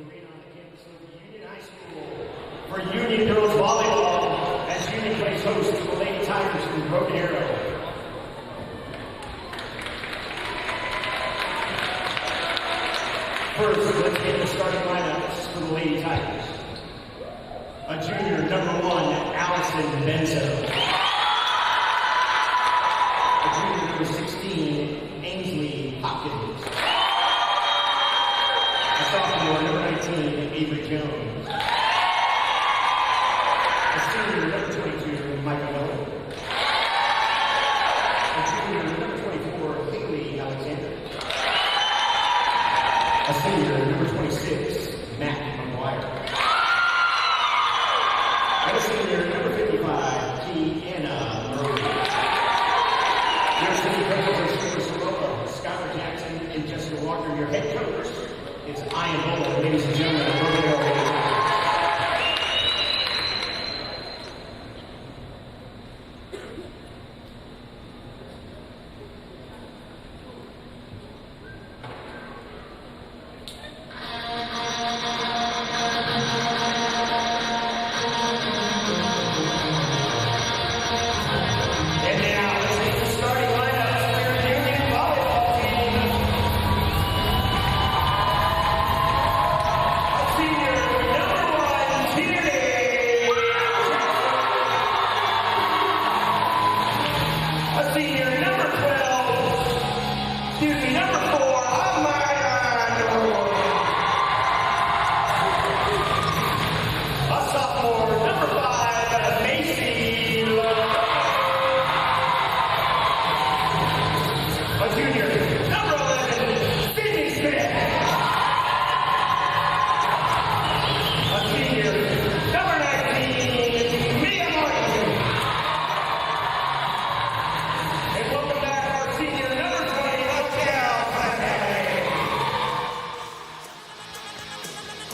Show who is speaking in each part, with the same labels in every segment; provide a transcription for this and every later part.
Speaker 1: Arena on the campus of Union High School for Union Girls Volleyball as Union plays host to the Lady Tigers from Broken Arrow. First, let's get the starting lineups for the Lady Tigers. A junior, number 1, Allison Benzo. A junior, number 16, Ainsley Hopkins. A sophomore, number 19, Avery Jones. A senior, number 22, Michael Miller. A junior, number 24, Haley Alexander. A senior, number 26, Matt McGuire. And a senior, number 55, Deanna Murray. Your senior coaches are Stuart Sorolla, Skylar Jackson, and Jessica Walker. Your head coach, it's Ian Buller, ladies and gentlemen, of Broken Arrow Lady Tigers.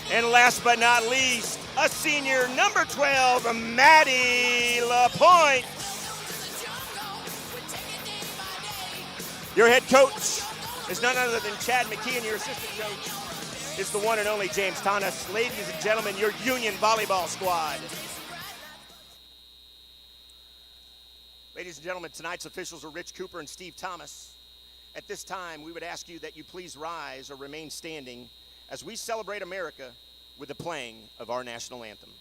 Speaker 2: And last but not least, a senior, number 12, Maddie LaPointe. Your head coach is none other than Chad McKee, and your assistant coach is the one and only James Thomas. Ladies and gentlemen, your Union Volleyball squad. Ladies and gentlemen, tonight's officials are Rich Cooper and Steve Thomas. At this time, we would ask you that you please rise or remain standing as we celebrate America with the playing of our national anthem.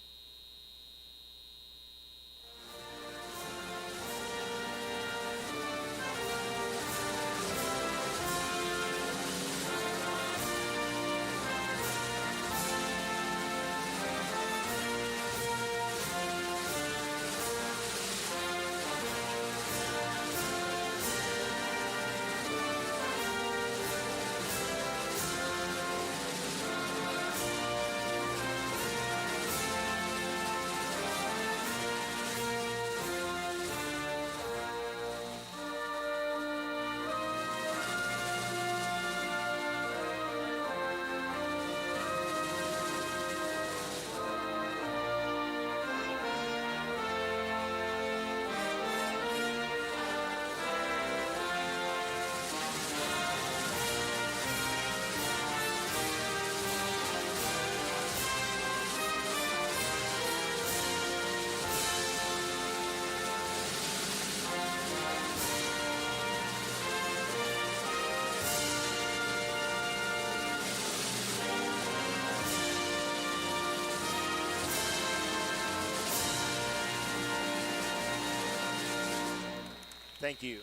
Speaker 2: Thank you. All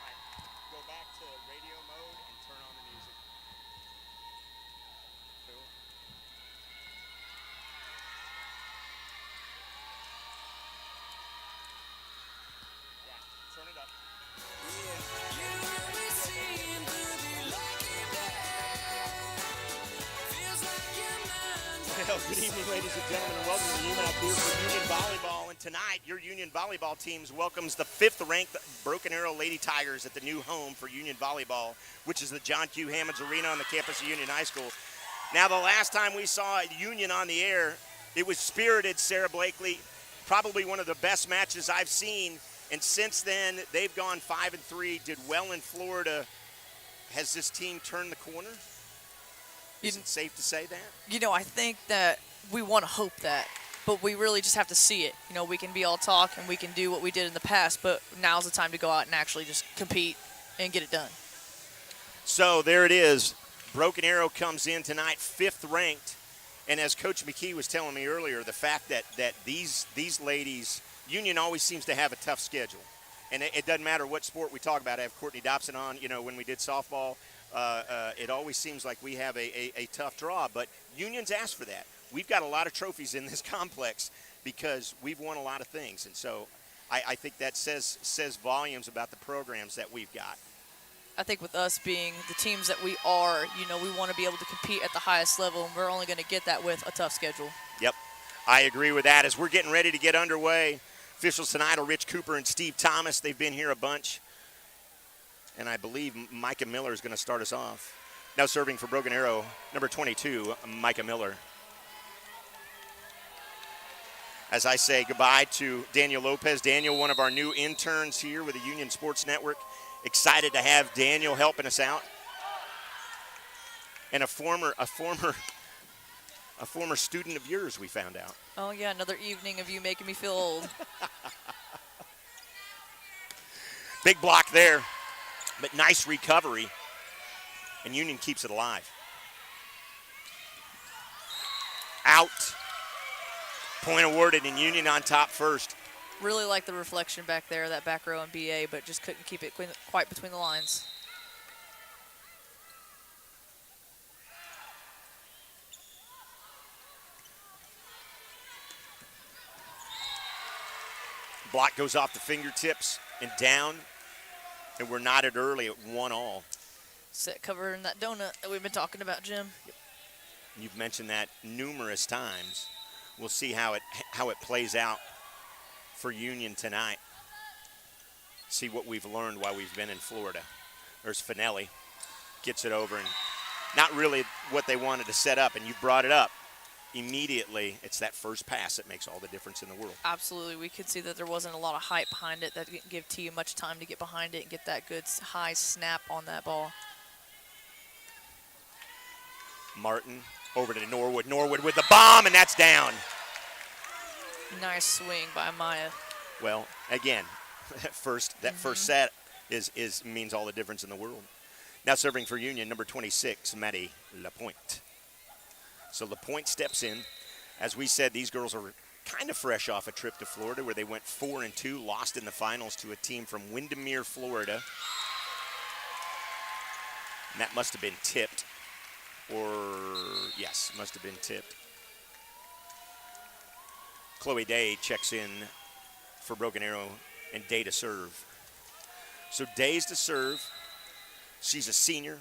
Speaker 2: right, go back to radio mode and turn on the music. Cool. Yeah, turn it up. Well, good evening, ladies and gentlemen, and welcome to the UMAC here for Union Volleyball. And tonight, your Union Volleyball teams welcomes the 5th-ranked Broken Arrow Lady Tigers at the new home for Union Volleyball, which is the John Q. Hammonds Arena on the campus of Union High School. Now, the last time we saw Union on the air, it was spirited, Sarah Blakely, probably one of the best matches I've seen. And since then, they've gone 5-3, did well in Florida. has this team turned the corner? Is it safe to say that?
Speaker 3: You know, I think that we want to hope that, but we really just have to see it. You know, we can be all talk and we can do what we did in the past, but now's the time to go out and actually just compete and get it done.
Speaker 2: So there it is. Broken Arrow comes in tonight, 5th ranked. And as Coach McKee was telling me earlier, the fact that these ladies, Union always seems to have a tough schedule. And it doesn't matter what sport we talk about. I have Courtney Dobson on, you know, when we did softball. It always seems like we have a tough draw. But Union's asked for that. We've got a lot of trophies in this complex because we've won a lot of things. And so I think that says volumes about the programs that we've got.
Speaker 3: I think with us being the teams that we are, you know, we want to be able to compete at the highest level, and we're only going to get that with a tough schedule.
Speaker 2: Yep, I agree with that. As we're getting ready to get underway, officials tonight are Rich Cooper and Steve Thomas. They've been here a bunch. And I believe Micah Miller is going to start us off. Now serving for Broken Arrow, number 22, Micah Miller. As I say goodbye to Daniel Lopez. Daniel, one of our new interns here with the Union Sports Network. Excited to have Daniel helping us out. And a former student of yours, we found out.
Speaker 3: Oh, yeah, another evening of you making me feel old.
Speaker 2: Big block there, but nice recovery. And Union keeps it alive. Out. Point awarded, and Union on top first.
Speaker 3: Really like the reflection back there, that back row in BA, but just couldn't keep it quite between the lines.
Speaker 2: Block goes off the fingertips and down, and we're knotted early at 1-all.
Speaker 3: Set cover in that donut that we've been talking about, Jim.
Speaker 2: You've mentioned that numerous times. We'll see how it plays out for Union tonight. See what we've learned while we've been in Florida. There's Finelli, gets it over, and not really what they wanted to set up, and you brought it up. Immediately, it's that first pass that makes all the difference in the world.
Speaker 3: Absolutely. We could see that there wasn't a lot of hype behind it. That didn't give Tia much time to get behind it and get that good high snap on that ball.
Speaker 2: Martin over to Norwood. Norwood with the bomb, and that's down.
Speaker 3: Nice swing by Maya.
Speaker 2: Well, again, that first set means all the difference in the world. Now serving for Union, number 26, Maddie Lapointe. So Lapointe steps in. As we said, these girls are kind of fresh off a trip to Florida where they went 4-2, lost in the finals to a team from Windermere, Florida. And that must have been tipped. Yes, must have been tipped. Chloe Day checks in for Broken Arrow, and Day to serve. So Day's to serve. She's a senior.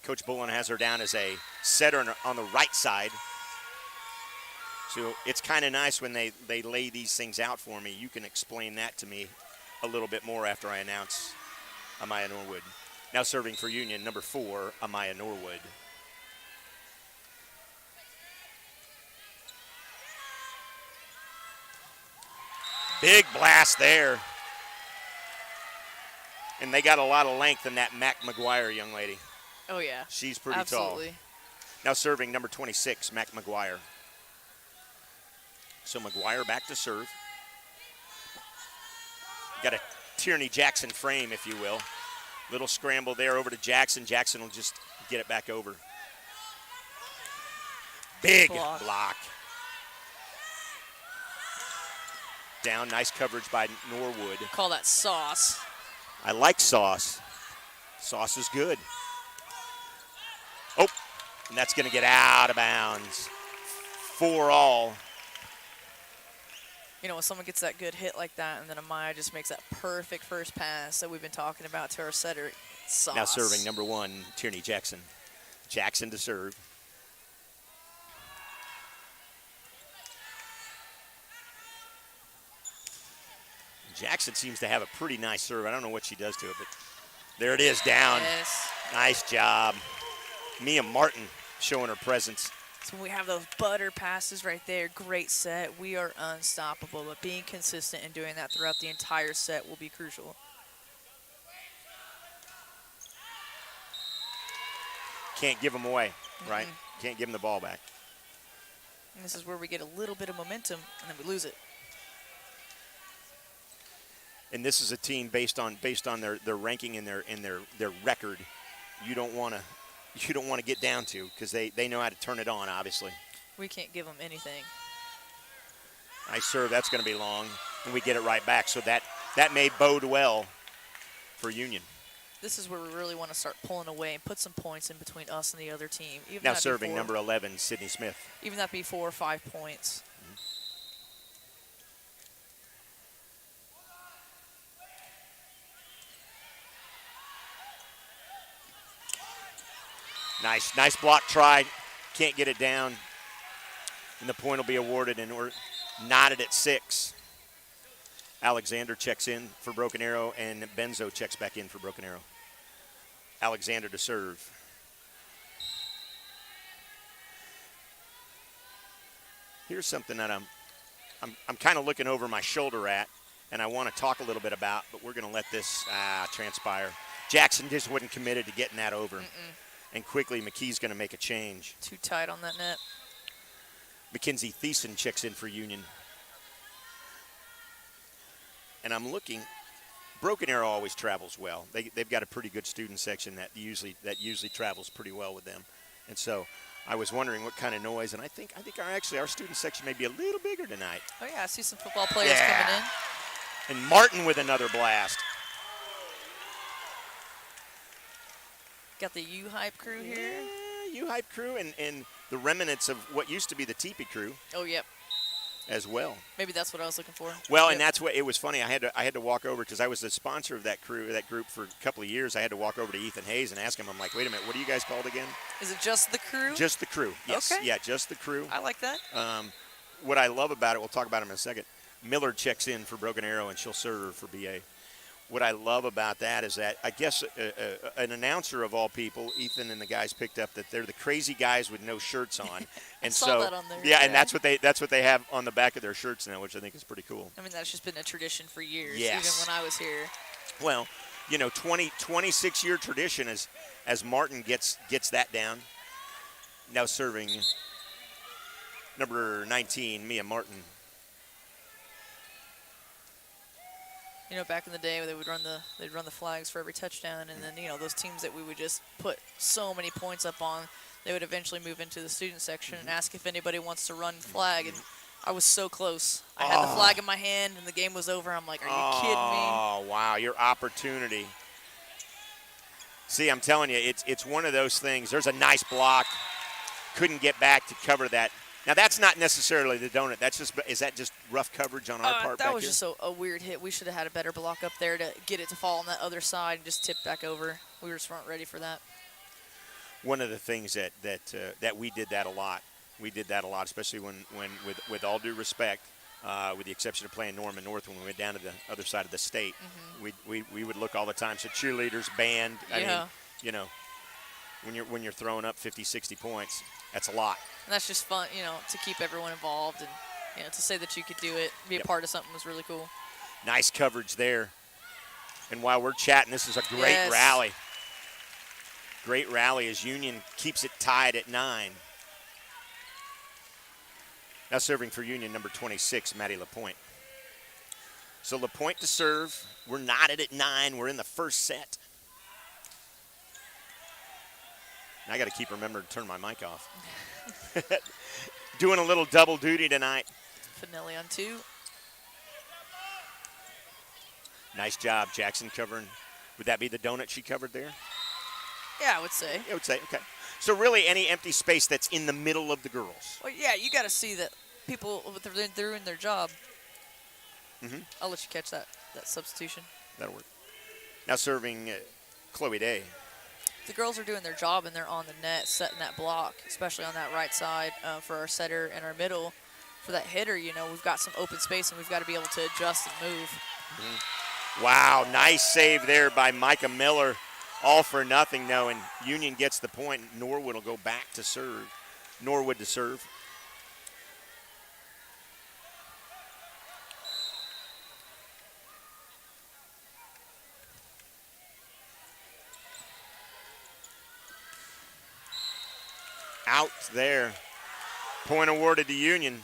Speaker 2: Coach Bullen has her down as a setter on the right side. So it's kind of nice when they lay these things out for me. You can explain that to me a little bit more after I announce Amaya Norwood. Now serving for Union, number 4, Amaya Norwood. Big blast there. And they got a lot of length in that Mac McGuire young lady.
Speaker 3: Oh, yeah.
Speaker 2: She's pretty
Speaker 3: Absolutely.
Speaker 2: tall. Now serving number 26, Mac McGuire. So McGuire back to serve. Got a Tierney Jackson frame, if you will. Little scramble there over to Jackson. Jackson will just get it back over. Big block. Down, nice coverage by Norwood.
Speaker 3: Call that sauce.
Speaker 2: I like sauce. Sauce is good. Oh, and that's going to get out of bounds. 4-all.
Speaker 3: You know, when someone gets that good hit like that, and then Amaya just makes that perfect first pass that we've been talking about to our setter, sauce.
Speaker 2: Now serving number 1, Tierney Jackson. Jackson to serve. Jackson seems to have a pretty nice serve. I don't know what she does to it, but there it is, down.
Speaker 3: Yes.
Speaker 2: Nice job. Mia Martin showing her presence.
Speaker 3: So when we have those butter passes right there, great set. We are unstoppable, but being consistent and doing that throughout the entire set will be crucial.
Speaker 2: can't give them away, right? Can't give them the ball back.
Speaker 3: And this is where we get a little bit of momentum, and then we lose it.
Speaker 2: And this is a team based on their ranking and their record. You don't want to get down to, because they know how to turn it on. Obviously,
Speaker 3: we can't give them anything.
Speaker 2: Nice serve. That's going to be long, and we get it right back. So that may bode well for Union.
Speaker 3: This is where we really want to start pulling away and put some points in between us and the other team. Even
Speaker 2: Now serving number 11, Sydney Smith.
Speaker 3: Even that be 4 or 5 points.
Speaker 2: Nice block try. Can't get it down. And the point will be awarded, and we're knotted at 6. Alexander checks in for Broken Arrow, and Benzo checks back in for Broken Arrow. Alexander to serve. Here's something that I'm kind of looking over my shoulder at, and I want to talk a little bit about, but we're going to let this transpire. Jackson just wasn't committed to getting that over. And quickly, McKee's going to make a change.
Speaker 3: Too tight on that net.
Speaker 2: Mackenzie Thiessen checks in for Union. And I'm looking. Broken Arrow always travels well. They've got a pretty good student section that usually travels pretty well with them. And so I was wondering what kind of noise. And I think our student section may be a little bigger tonight.
Speaker 3: Oh yeah, I see some football players coming in.
Speaker 2: And Martin with another blast.
Speaker 3: Got the U-Hype crew here.
Speaker 2: Yeah, U-Hype crew and the remnants of what used to be the Teepee crew.
Speaker 3: Oh, yep.
Speaker 2: As well.
Speaker 3: Maybe that's what I was looking for.
Speaker 2: Well, and that's what it was funny. I had to walk over because I was the sponsor of that group for a couple of years. I had to walk over to Ethan Hayes and ask him. I'm like, wait a minute, what are you guys called again?
Speaker 3: Is it just the crew?
Speaker 2: Just the crew. Yes.
Speaker 3: Okay.
Speaker 2: Yeah, just the crew.
Speaker 3: I like that.
Speaker 2: What I love about it, we'll talk about him in a second. Miller checks in for Broken Arrow, and she'll serve for BA. What I love about that is that I guess an announcer of all people, Ethan and the guys picked up that they're the crazy guys with no shirts on, and
Speaker 3: saw that on there.
Speaker 2: Yeah, and that's what they have on the back of their shirts now, which I think is pretty cool.
Speaker 3: I mean, that's just been a tradition for years,
Speaker 2: Yes.
Speaker 3: even when I was here.
Speaker 2: Well, 26-year tradition as Martin gets that down. Now serving number 19, Mia Martin.
Speaker 3: Back in the day, they'd run the flags for every touchdown, and then those teams that we would just put so many points up on, they would eventually move into the student section and ask if anybody wants to run flag. And I was so close. I had the flag in my hand, and the game was over. I'm like, are you kidding me?
Speaker 2: Oh wow, your opportunity. See, I'm telling you, it's one of those things. There's a nice block. Couldn't get back to cover that. Now, that's not necessarily the donut. Is that just rough coverage on our part back here?
Speaker 3: That was just a weird hit. We should have had a better block up there to get it to fall on that other side and just tip back over. We just weren't ready for that.
Speaker 2: One of the things that we did that a lot. We did that a lot, especially when with all due respect, with the exception of playing Norman North when we went down to the other side of the state, we would look all the time. So cheerleaders, band, I mean, when you're throwing up 50, 60 points, that's a lot.
Speaker 3: And that's just fun, to keep everyone involved and, to say that you could do it, be a part of something was really cool.
Speaker 2: Nice coverage there. And while we're chatting, this is a great rally. Great rally as Union keeps it tied at 9. Now serving for Union, number 26, Maddie LaPointe. So LaPointe to serve. We're knotted at 9. We're in the first set. I got to keep remembering to turn my mic off. Doing a little double duty tonight.
Speaker 3: Finelli on 2.
Speaker 2: Nice job, Jackson covering. Would that be the donut she covered there?
Speaker 3: Yeah, I would say.
Speaker 2: I would say, okay. So really any empty space that's in the middle of the girls.
Speaker 3: Well, yeah, you got to see that people, they're doing their job. I'll let you catch that substitution.
Speaker 2: That'll work. Now serving Chloe Day.
Speaker 3: The girls are doing their job, and they're on the net, setting that block, especially on that right side for our setter and our middle. For that hitter, we've got some open space, and we've got to be able to adjust and move.
Speaker 2: Wow, nice save there by Micah Miller. All for nothing, though, and Union gets the point. Norwood will go back to serve. Norwood to serve. out there. Point awarded to Union.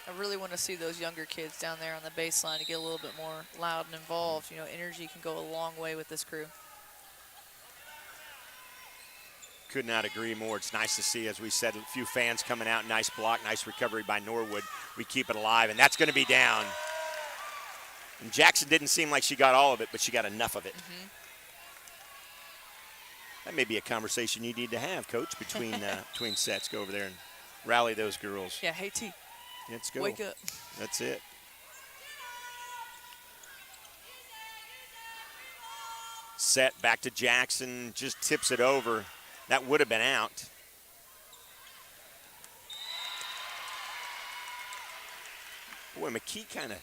Speaker 3: I really want to see those younger kids down there on the baseline to get a little bit more loud and involved. You know, energy can go a long way with this crew.
Speaker 2: Could not agree more. It's nice to see, as we said, a few fans coming out. Nice block, nice recovery by Norwood. We keep it alive, and that's going to be down. And Jackson didn't seem like she got all of it, but she got enough of it. That may be a conversation you need to have, Coach, between sets. Go over there and rally those girls.
Speaker 3: Yeah, hey, T.
Speaker 2: Let's go.
Speaker 3: Wake up.
Speaker 2: That's it. Set back to Jackson, just tips it over. That would have been out. Boy, McKee kind of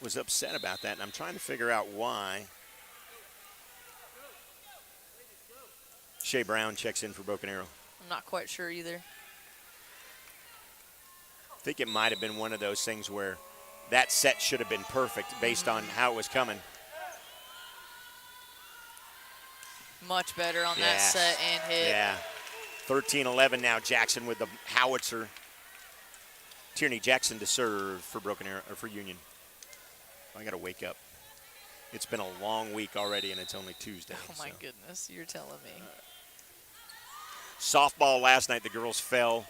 Speaker 2: was upset about that, and I'm trying to figure out why. Shea Brown checks in for Broken Arrow.
Speaker 3: I'm not quite sure either.
Speaker 2: I think it might have been one of those things where that set should have been perfect based on how it was coming.
Speaker 3: Much better on that set and hit.
Speaker 2: Yeah. 13-11 now. Jackson with the howitzer. Tierney Jackson to serve for Broken Arrow, or for Union. I got to wake up. It's been a long week already, and it's only Tuesday.
Speaker 3: Oh, my goodness. You're telling me.
Speaker 2: Softball last night, the girls fell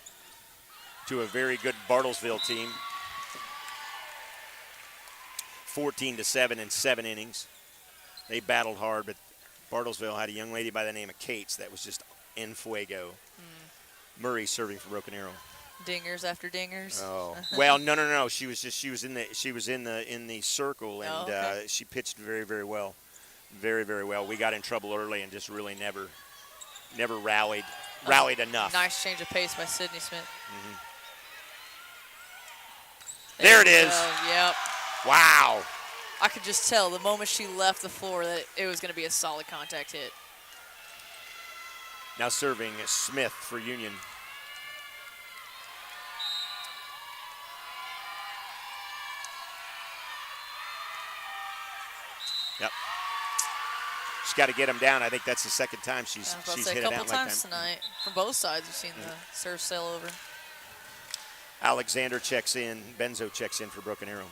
Speaker 2: to a very good Bartlesville team. 14-7 in 7 innings. They battled hard, but Bartlesville had a young lady by the name of Cates that was just en fuego. Murray serving for Broken Arrow.
Speaker 3: Dingers after dingers.
Speaker 2: Oh well, no. She was in the circle, and she pitched very, very well, very, very well. We got in trouble early and just really never rallied enough.
Speaker 3: Nice change of pace by Sydney Smith.
Speaker 2: There it is.
Speaker 3: Yep.
Speaker 2: Wow.
Speaker 3: I could just tell the moment she left the floor that it was going to be a solid contact hit.
Speaker 2: Now serving Smith for Union. Yep. She's got to get him down. I think that's the second time she's hit it out like that.
Speaker 3: A couple times tonight from both sides. We've seen the serve sail over.
Speaker 2: Alexander checks in. Benzo checks in for Broken Arrow.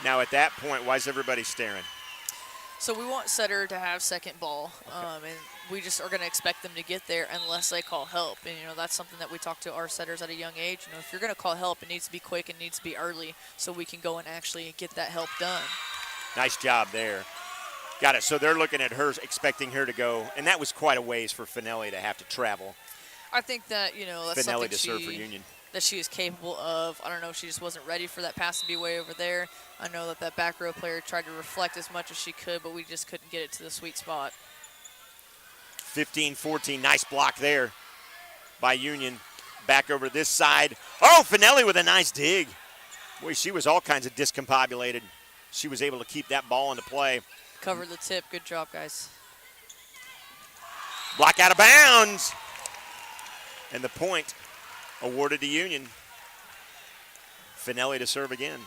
Speaker 2: Now at that point, why is everybody staring?
Speaker 3: So we want setter to have second ball, and we just are going to expect them to get there unless they call help. And, you know, that's something that we talk to our setters at a young age. You know, if you're going to call help, it needs to be quick, it needs to be early so we can go and actually get that help done.
Speaker 2: Nice job there. Got it. So they're looking at her, expecting her to go, and that was quite a ways for Finelli to have to travel.
Speaker 3: I think that, you know, that's
Speaker 2: Finelli
Speaker 3: something
Speaker 2: to serve for Union.
Speaker 3: That she is capable of. I don't know, she just wasn't ready for that pass to be way over there. I know that back row player tried to reflect as much as she could, but we just couldn't get it to the sweet spot.
Speaker 2: 15-14, nice block there by Union. Back over this side. Oh, Finelli with a nice dig. Boy, she was all kinds of discombobulated. She was able to keep that ball into play.
Speaker 3: Covered the tip. Good job, guys.
Speaker 2: Block out of bounds. And the point awarded to Union. Finelli to serve again.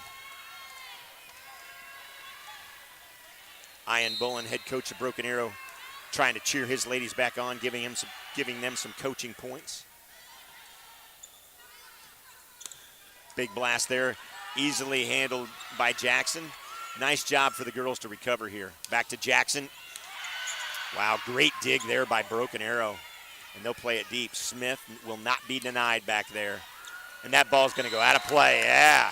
Speaker 2: Ian Bullen, head coach of Broken Arrow, trying to cheer his ladies back on, giving them some coaching points. Big blast there, easily handled by Jackson. Nice job for the girls to recover here. Back to Jackson. Wow, great dig there by Broken Arrow. And they'll play it deep. Smith will not be denied back there. And that ball's going to go out of play, yeah.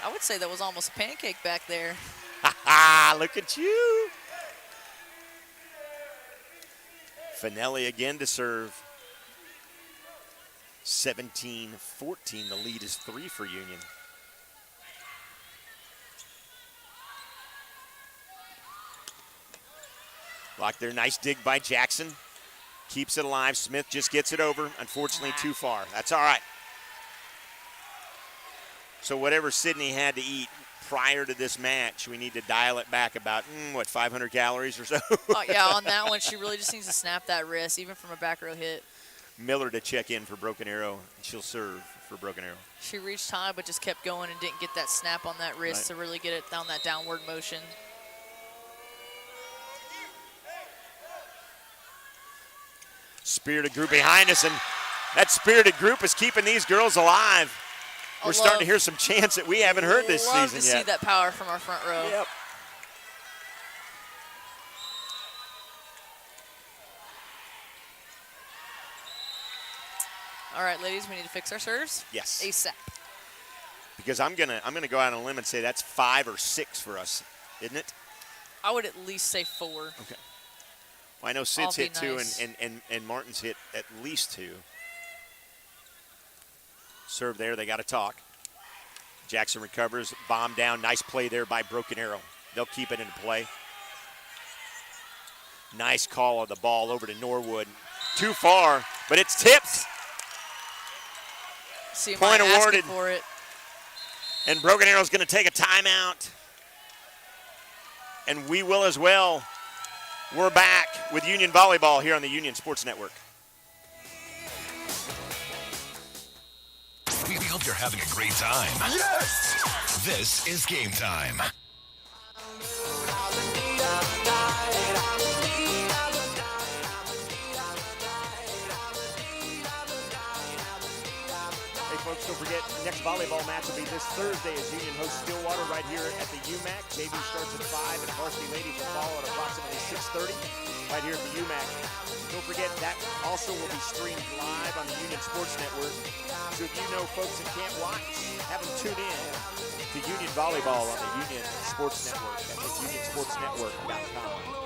Speaker 3: I would say that was almost a pancake back there.
Speaker 2: Ha-ha, look at you. Finelli again to serve. 17-14, the lead is 3 for Union. Block there, nice dig by Jackson. Keeps it alive. Smith just gets it over. Unfortunately, too far. That's all right. So whatever Sydney had to eat prior to this match, we need to dial it back about, 500 calories or so?
Speaker 3: Yeah, on that one, she really just needs to snap that wrist, even from a back row hit.
Speaker 2: Miller to check in for Broken Arrow. She'll serve for Broken Arrow.
Speaker 3: She reached high but just kept going and didn't get that snap on that wrist to really get it down that downward motion.
Speaker 2: Spirited group behind us, and that spirited group is keeping these girls alive. We're starting to hear some chants that we haven't heard this season yet.
Speaker 3: Love to see that power from our front row.
Speaker 2: Yep.
Speaker 3: All right, ladies, we need to fix our serves.
Speaker 2: Yes.
Speaker 3: ASAP.
Speaker 2: Because I'm gonna go out on a limb and say that's 5 or 6 for us, isn't it?
Speaker 3: I would at least say 4.
Speaker 2: Okay. Well, I know Sid's hit 2
Speaker 3: nice.
Speaker 2: and Martin's hit at least 2. Serve there, they got to talk. Jackson recovers, bomb down, nice play there by Broken Arrow. They'll keep it into play. Nice call on the ball over to Norwood. Too far, but it's tipped.
Speaker 3: Point
Speaker 2: awarded.
Speaker 3: For it.
Speaker 2: And Broken Arrow's going to take a timeout. And we will as well. We're back with Union Volleyball here on the Union Sports Network.
Speaker 4: We hope you're having a great time. Yes! This is Game Time.
Speaker 2: Folks, don't forget, next volleyball match will be this Thursday as Union hosts Stillwater right here at the UMAC. JV starts at 5, and varsity ladies will follow at approximately 6:30 right here at the UMAC. Don't forget, that also will be streamed live on the Union Sports Network. So if you know folks that can't watch, have them tune in to Union Volleyball on the Union Sports Network at unionsportsnetwork.com.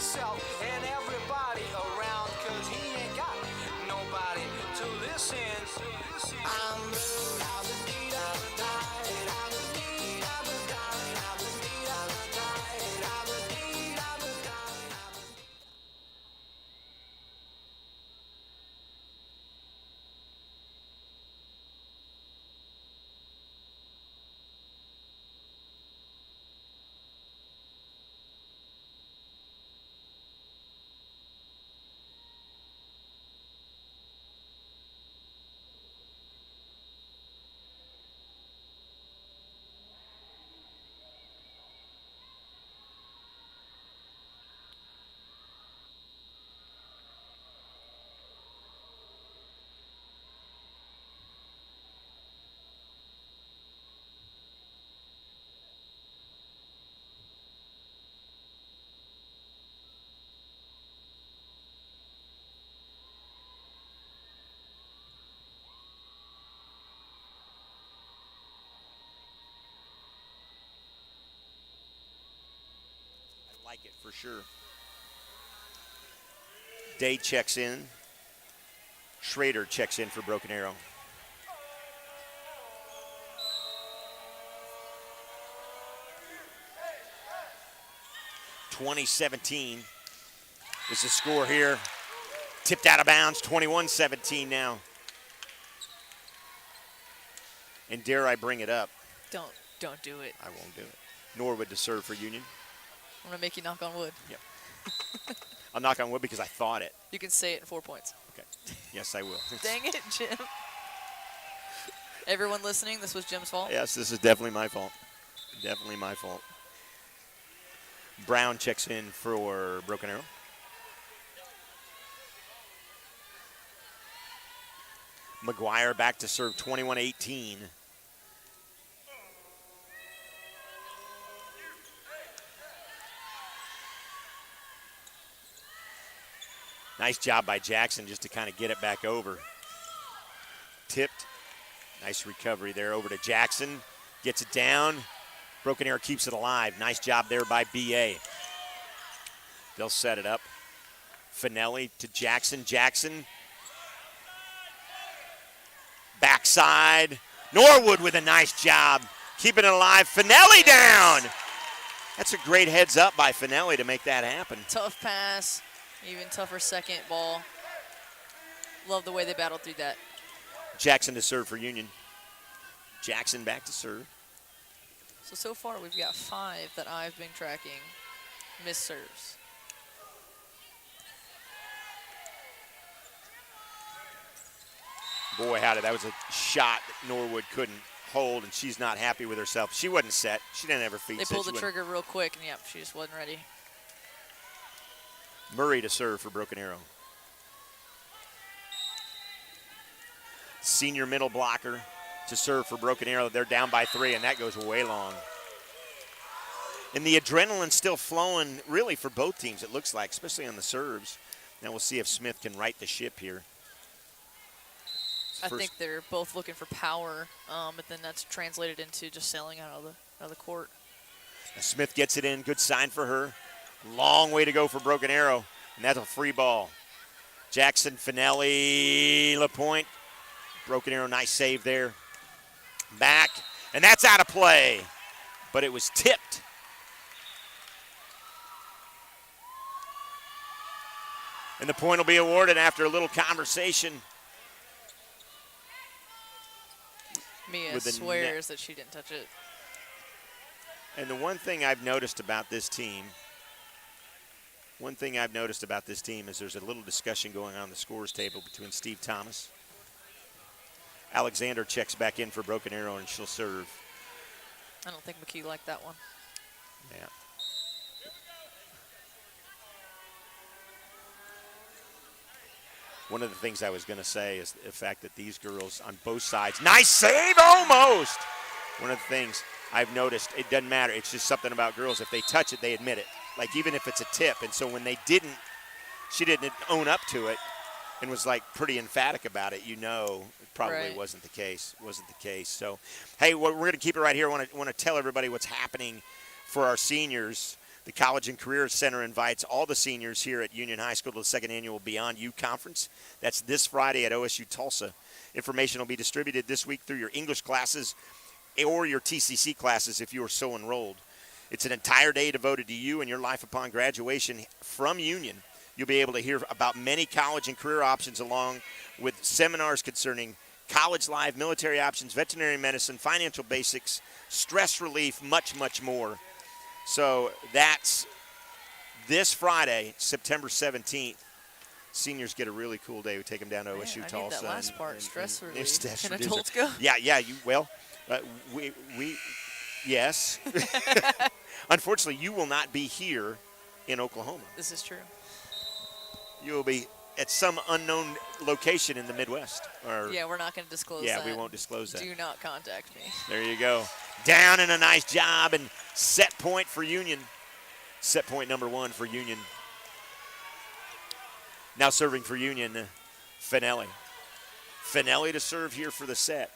Speaker 5: And everybody around, cause he ain't got nobody to listen.
Speaker 2: Like it for sure. Day checks in. Schrader checks in for Broken Arrow. (2017) is the score here. Tipped out of bounds, 21-17 now. And dare I bring it up?
Speaker 3: Don't do it.
Speaker 2: I won't do it. Norwood to serve for Union.
Speaker 3: I'm going to make you knock on wood.
Speaker 2: Yep. I'll knock on wood because I thought it.
Speaker 3: You can say it in 4 points.
Speaker 2: Okay. Yes, I will.
Speaker 3: Dang it, Jim. Everyone listening, this was Jim's fault?
Speaker 2: Yes, this is definitely my fault. Definitely my fault. Brown checks in for Broken Arrow. McGuire back to serve, 21-18. Nice job by Jackson just to kind of get it back over. Tipped. Nice recovery there over to Jackson. Gets it down. Broken Arrow keeps it alive. Nice job there by BA. They'll set it up. Finelli to Jackson. Jackson. Backside. Norwood with a nice job. Keeping it alive. Finelli down. That's a great heads up by Finelli to make that happen.
Speaker 3: Tough pass. Even tougher second ball. Love the way they battled through that.
Speaker 2: Jackson to serve for Union. Jackson back to serve.
Speaker 3: So far we've got 5 that I've been tracking. Miss serves.
Speaker 2: Boy, howdy, that was a shot that Norwood couldn't hold, and she's not happy with herself. She wasn't set. She didn't have her feet
Speaker 3: They
Speaker 2: set.
Speaker 3: pulled the trigger real quick, and yep, she just wasn't ready.
Speaker 2: Murray to serve for Broken Arrow. Senior middle blocker to serve for Broken Arrow. They're down by 3, and that goes way long. And the adrenaline's still flowing, really, for both teams, it looks like, especially on the serves. Now we'll see if Smith can right the ship here.
Speaker 3: I think they're both looking for power, but then that's translated into just sailing out of the court.
Speaker 2: Now Smith gets it in. Good sign for her. Long way to go for Broken Arrow, and that's a free ball. Jackson, Finelli, LaPointe. Broken Arrow, nice save there. Back, and that's out of play, but it was tipped. And the point will be awarded after a little conversation.
Speaker 3: Mia swears that she didn't touch it.
Speaker 2: And the one thing I've noticed about this team, is there's a little discussion going on the scores table between Steve Thomas. Alexander checks back in for Broken Arrow, and she'll serve.
Speaker 3: I don't think McKee liked that one.
Speaker 2: Yeah. One of the things I was going to say is the fact that these girls on both sides, nice save, almost. One of the things I've noticed, it doesn't matter. It's just something about girls. If they touch it, they admit it. Like even if it's a tip. And so when they didn't, she didn't own up to it and was like pretty emphatic about it, it probably wasn't the case. So, hey, we're going to keep it right here. I want to tell everybody what's happening for our seniors. The College and Career Center invites all the seniors here at Union High School to the second annual Beyond You Conference. That's this Friday at OSU Tulsa. Information will be distributed this week through your English classes or your TCC classes if you are so enrolled. It's an entire day devoted to you and your life upon graduation from Union. You'll be able to hear about many college and career options along with seminars concerning college life, military options, veterinary medicine, financial basics, stress relief, much, much more. So that's this Friday, September 17th. Seniors get a really cool day. We take them down to OSU Tulsa.
Speaker 3: I need that last part, stress relief.
Speaker 2: Stress
Speaker 3: Can
Speaker 2: reducer.
Speaker 3: adults go?
Speaker 2: Yeah. Yes. Unfortunately, you will not be here in Oklahoma.
Speaker 3: This is true.
Speaker 2: You will be at some unknown location in the Midwest.
Speaker 3: Yeah, we're not going to disclose that.
Speaker 2: Yeah, we won't disclose that.
Speaker 3: Do not contact me.
Speaker 2: There you go. Down and a nice job, and set point for Union. Set point number 1 for Union. Now serving for Union, Finelli. Finelli to serve here for the set.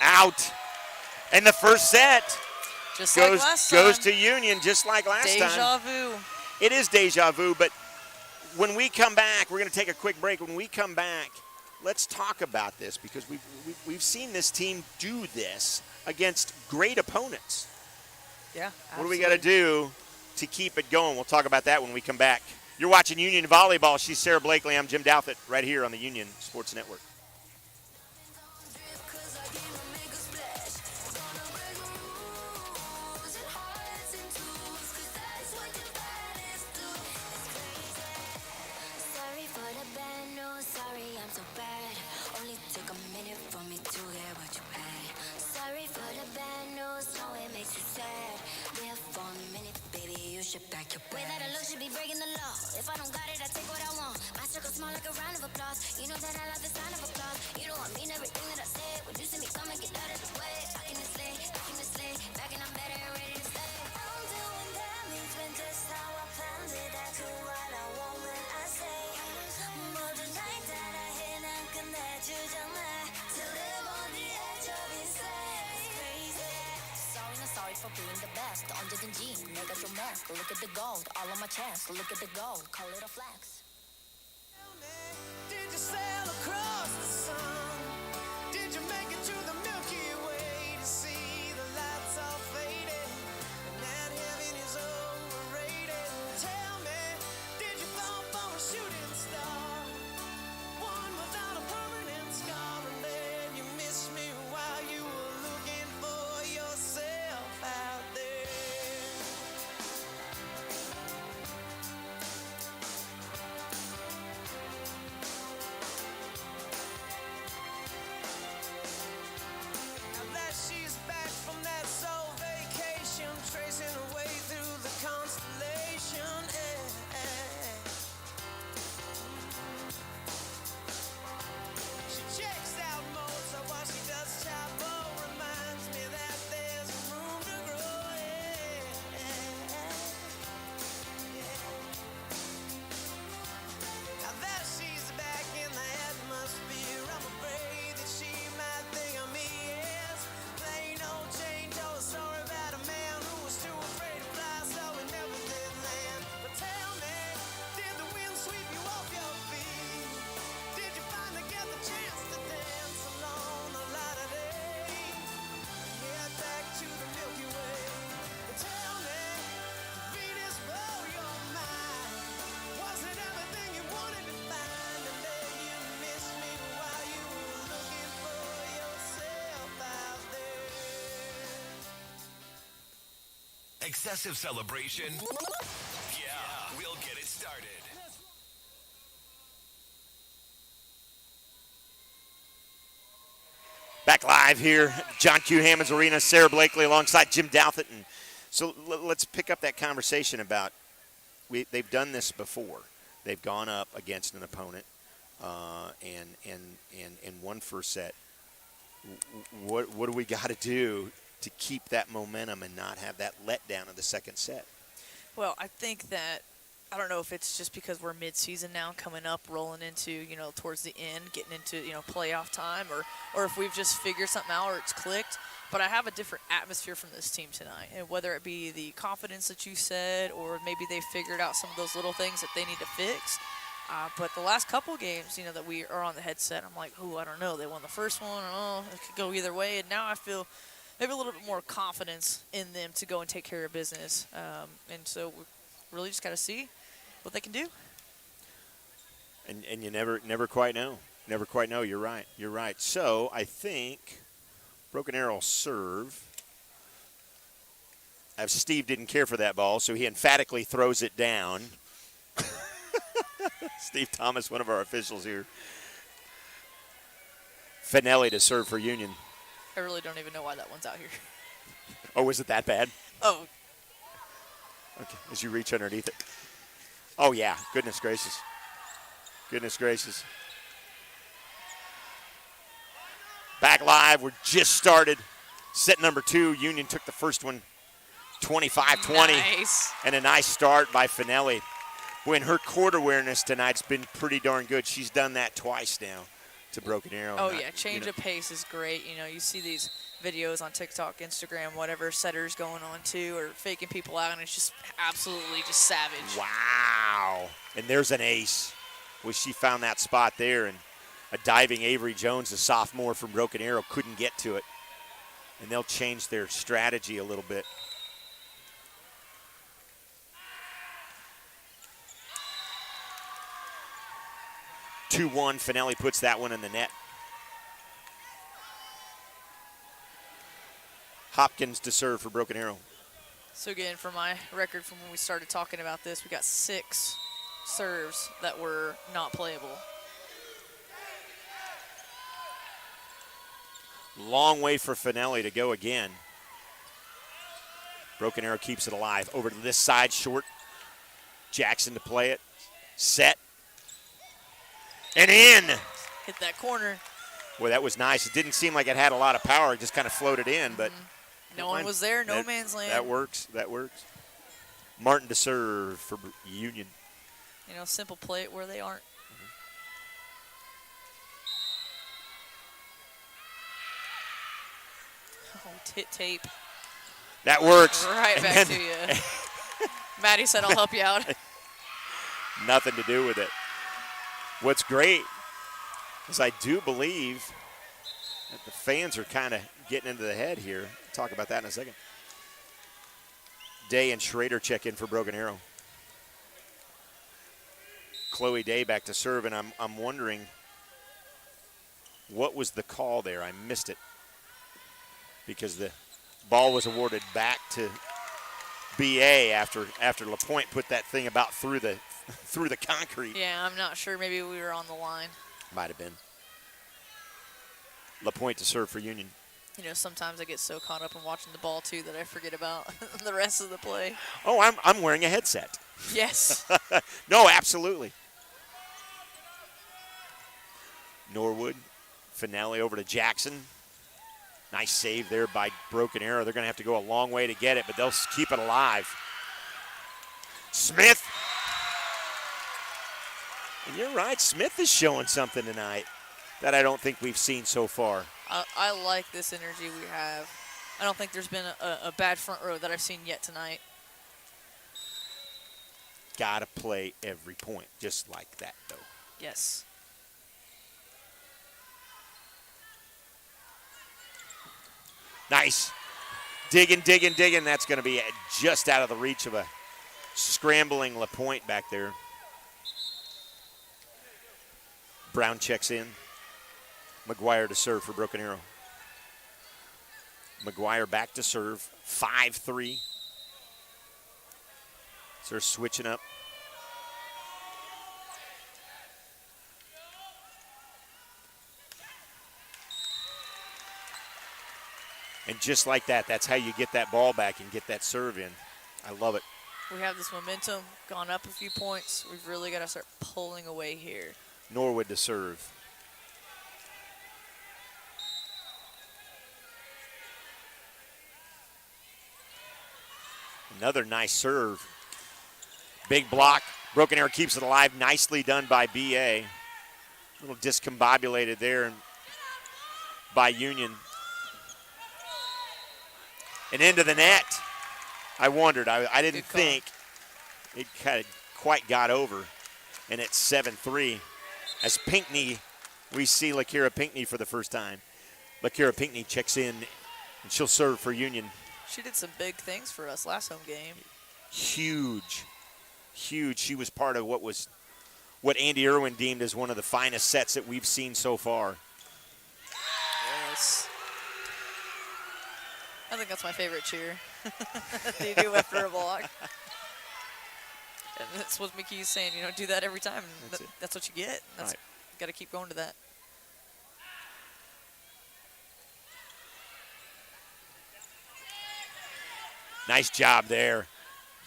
Speaker 2: Out. And the first set goes to Union just like last time.
Speaker 3: Deja vu.
Speaker 2: It is deja vu, but when we come back, we're going to take a quick break. When we come back, let's talk about this because we've seen this team do this against great opponents.
Speaker 3: Yeah, absolutely.
Speaker 2: What do we got to do to keep it going? We'll talk about that when we come back. You're watching Union Volleyball. She's Sarah Blakely. I'm Jim Douthit right here on the Union Sports Network.
Speaker 6: Way that I look should be breaking the law. If I don't got it, I take what I want. My circle small like a round of applause. You know that I love the sound of applause. You know I mean everything that I said. When you see me come and get out of the way. I can just slay, back and I'm better and ready to stay. I'm doing damage when just how I planned it. I do what I want when I say. More the night that I hit and connect you to live on the edge of insane. It's crazy. Sorry for being the best. 언제든지 내가 좀 mess. Look at the gold, all on my chest. Look at the gold, call it a flex.
Speaker 5: Did you sail across the sun? Did you make it to the Milky Way to see the lights all faded? And that heaven is overrated. Tell me, did you fall for a shooting star? One without a permanent scar, and then you
Speaker 4: Excessive celebration? Yeah, we'll get it started.
Speaker 2: Back live here, John Q. Hammonds Arena, Sarah Blakely alongside Jim Douthit. And so let's pick up that conversation about they've done this before. They've gone up against an opponent and won first set. What do we got to do to keep that momentum and not have that letdown in the second set?
Speaker 3: Well, I think that, I don't know if it's just because we're mid-season now, coming up, rolling into, towards the end, getting into, playoff time, or if we've just figured something out or it's clicked. But I have a different atmosphere from this team tonight, and whether it be the confidence that you said, or maybe they figured out some of those little things that they need to fix. But the last couple games, that we are on the headset, I'm like, I don't know. They won the first one. Oh, it could go either way. And now I feel maybe a little bit more confidence in them to go and take care of business. And so we really just got to see what they can do.
Speaker 2: And you never quite know. Never quite know. You're right. You're right. So I think Broken Arrow serve. As Steve didn't care for that ball, so he emphatically throws it down. Steve Thomas, one of our officials here. Finelli to serve for Union.
Speaker 3: I really don't even know why that one's out here.
Speaker 2: Oh, was it that bad?
Speaker 3: Oh.
Speaker 2: Okay, as you reach underneath it. Oh, yeah. Goodness gracious. Goodness gracious. Back live. We're just started. Set number 2. Union took the first one 25-20.
Speaker 3: Nice.
Speaker 2: And a nice start by Finelli. When her court awareness tonight's been pretty darn good. She's done that twice now to Broken Arrow.
Speaker 3: Oh, yeah. Change of pace is great. You see these videos on TikTok, Instagram, whatever, setters going on too, or faking people out, and it's just absolutely just savage.
Speaker 2: Wow. And there's an ace. Well, she found that spot there, and a diving Avery Jones, a sophomore from Broken Arrow, couldn't get to it. And they'll change their strategy a little bit. (2-1). Finelli puts that one in the net. Hopkins to serve for Broken Arrow.
Speaker 3: So again, for my record from when we started talking about this, we got 6 serves that were not playable.
Speaker 2: Long way for Finelli to go again. Broken Arrow keeps it alive. Over to this side, short. Jackson to play it. Set. And in.
Speaker 3: Hit that corner.
Speaker 2: Boy, that was nice. It didn't seem like it had a lot of power. It just kind of floated in, but
Speaker 3: no one was there. No man's land.
Speaker 2: That works. That works. Martin to serve for Union.
Speaker 3: Simple play it where they aren't. Oh, hit tape.
Speaker 2: That works.
Speaker 3: Right back to you. Maddie said, I'll help you out.
Speaker 2: Nothing to do with it. What's great is I do believe that the fans are kind of getting into the head here. We'll talk about that in a second. Day and Schrader check in for Broken Arrow. Chloe Day back to serve, and I'm wondering what was the call there. I missed it because the ball was awarded back to BA after LaPointe put that thing about through the concrete.
Speaker 3: Yeah, I'm not sure. Maybe we were on the line.
Speaker 2: Might have been. LaPointe to serve for Union.
Speaker 3: Sometimes I get so caught up in watching the ball, too, that I forget about the rest of the play.
Speaker 2: Oh, I'm wearing a headset.
Speaker 3: Yes.
Speaker 2: No, absolutely. Norwood, Finelli over to Jackson. Nice save there by Broken Arrow. They're going to have to go a long way to get it, but they'll keep it alive. Smith. And you're right, Smith is showing something tonight that I don't think we've seen so far.
Speaker 3: I like this energy we have. I don't think there's been a bad front row that I've seen yet tonight.
Speaker 2: Got to play every point just like that, though.
Speaker 3: Yes.
Speaker 2: Nice. Digging. That's going to be just out of the reach of a scrambling LaPointe back there. Brown checks in. McGuire to serve for Broken Arrow. McGuire back to serve. 5-3. So they're switching up. And just like that, that's how you get that ball back and get that serve in. I love it.
Speaker 3: We have this momentum, gone up a few points. We've really got to start pulling away here.
Speaker 2: Norwood to serve. Another nice serve. Big block. Broken Arrow keeps it alive. Nicely done by BA. A little discombobulated there by Union. And into the net. I wondered. I didn't think it kind of quite got over. And it's 7-3. As Pinckney, we see Lakira Pinckney for the first time. Lakira Pinckney checks in, and she'll serve for Union.
Speaker 3: She did some big things for us last home game.
Speaker 2: Huge. Huge. She was part of what Andy Irwin deemed as one of the finest sets that we've seen so far.
Speaker 3: Yes. I think that's my favorite cheer. You do after a block. And that's what McKee's saying, do that every time. And that's what you get. That's, got to keep going to that.
Speaker 2: Nice job there.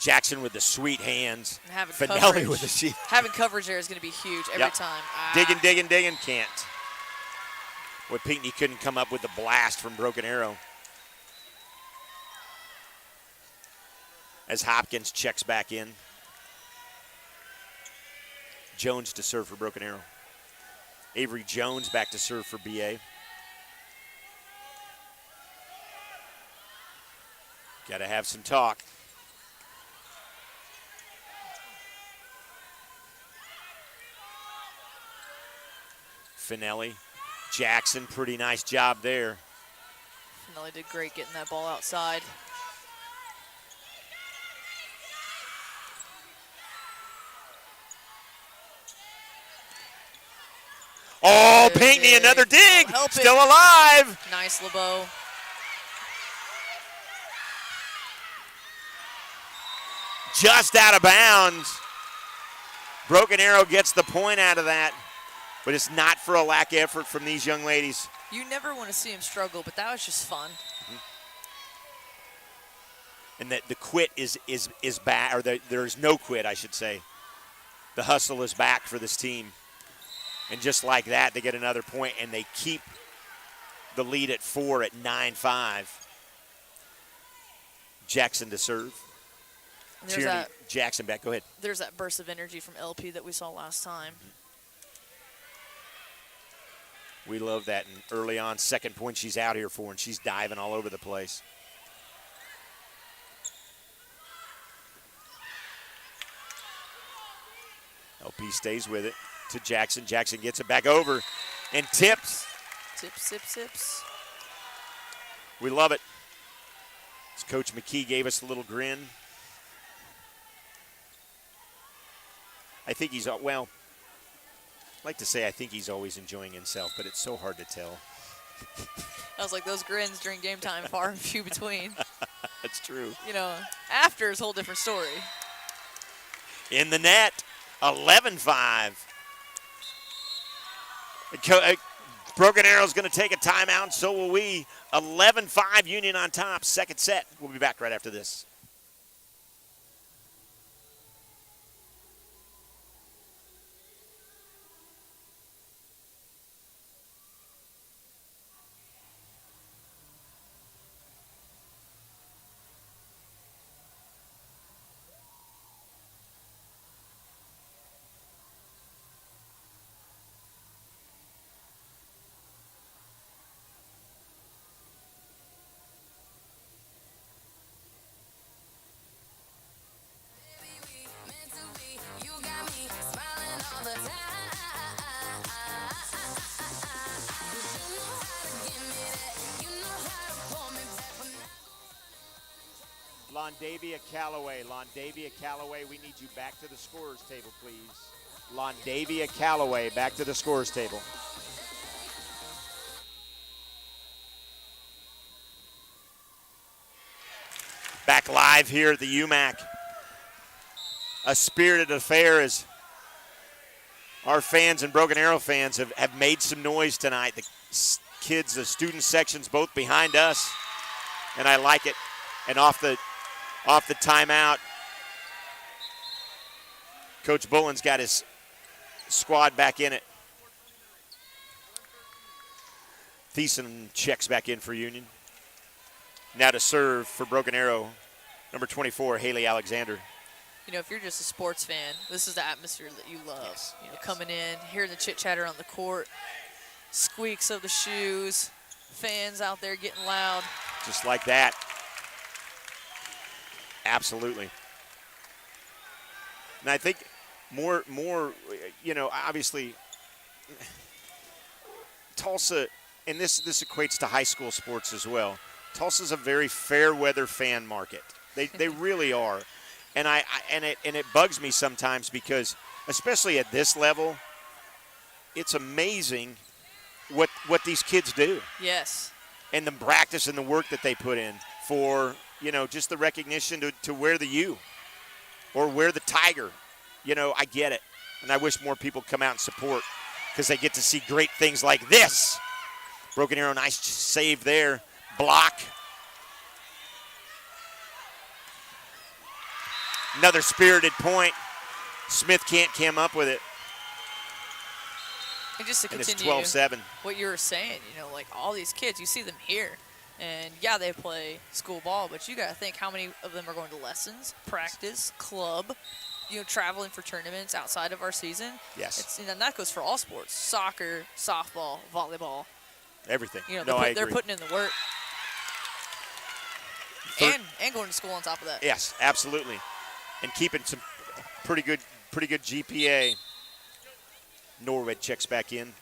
Speaker 2: Jackson with the sweet hands.
Speaker 3: And having
Speaker 2: Finelli
Speaker 3: coverage.
Speaker 2: with the sheet.
Speaker 3: Having coverage there is going to be huge every time.
Speaker 2: Digging. Can't. What Pinckney couldn't come up with the blast from Broken Arrow. As Hopkins checks back in. Jones to serve for Broken Arrow. Avery Jones back to serve for BA. Got to have some talk. Finelli. Jackson, pretty nice job there.
Speaker 3: Finelli did great getting that ball outside.
Speaker 2: Oh, Pinckney, another dig. Still alive.
Speaker 3: Nice, LeBeau.
Speaker 2: Just out of bounds. Broken Arrow gets the point out of that, but it's not for a lack of effort from these young ladies.
Speaker 3: You never want to see them struggle, but that was just fun.
Speaker 2: And that the quit is back, or there's no quit, I should say. The hustle is back for this team. And just like that, they get another point, and they keep the lead at 4 at 9-5. Jackson to serve. Tierney, Jackson back. Go ahead.
Speaker 3: There's that burst of energy from LP that we saw last time.
Speaker 2: We love that. And early on, second point she's out here for, and she's diving all over the place. LP stays with it to Jackson. Jackson gets it back over and tips.
Speaker 3: Tips.
Speaker 2: We love it. As Coach McKee gave us a little grin. I think he's, well, I'd like to say I think he's always enjoying himself, but it's so hard to tell.
Speaker 3: I was like, those grins during game time, far and few between.
Speaker 2: That's true.
Speaker 3: After is a whole different story.
Speaker 2: In the net, 11-5. Broken Arrow's going to take a timeout, so will we. 11-5, Union on top, second set. We'll be back right after this. Londavia Callaway, we need you back to the scorer's table, please. Londavia Callaway, back to the scorer's table. Back live here at the UMAC. a spirited affair as our fans and Broken Arrow fans have made some noise tonight. The kids, the student sections, both behind us, and I like it. And off the timeout, Coach Bullen's got his squad back in it. Thiessen checks back in for Union. Now to serve for Broken Arrow, number 24, Haley Alexander.
Speaker 3: You know, if you're just a sports fan, this is the atmosphere that you love.
Speaker 2: Yes.
Speaker 3: You know, coming in, hearing the chit-chatter on the court, squeaks of the shoes, fans out there getting loud.
Speaker 2: Just like that. Absolutely. And I think more, you know, obviously, Tulsa, and this equates to high school sports as well. Tulsa's a very fair weather fan market. They really are. And it bugs me sometimes because, especially at this level, it's amazing what these kids do.
Speaker 3: Yes.
Speaker 2: And the practice and the work that they put in for, you know, just the recognition to wear the U or wear the Tiger. You know, I get it. And I wish more people come out and support because they get to see great things like this. Broken Arrow, nice save there. Block. Another spirited point. Smith can't come up with it.
Speaker 3: And just to
Speaker 2: And it's
Speaker 3: continue
Speaker 2: 12-7.
Speaker 3: what you were saying, you know, like all these kids, you see them here. And, yeah, they play school ball, but you got to think how many of them are going to lessons, practice, club, you know, traveling for tournaments outside of our season.
Speaker 2: Yes.
Speaker 3: And that goes for all sports, soccer, softball, volleyball.
Speaker 2: Everything.
Speaker 3: You know,
Speaker 2: No, I agree.
Speaker 3: they're putting in the work. And going to school on top of that.
Speaker 2: Yes, absolutely. And keeping some pretty good GPA. Norwood checks back in.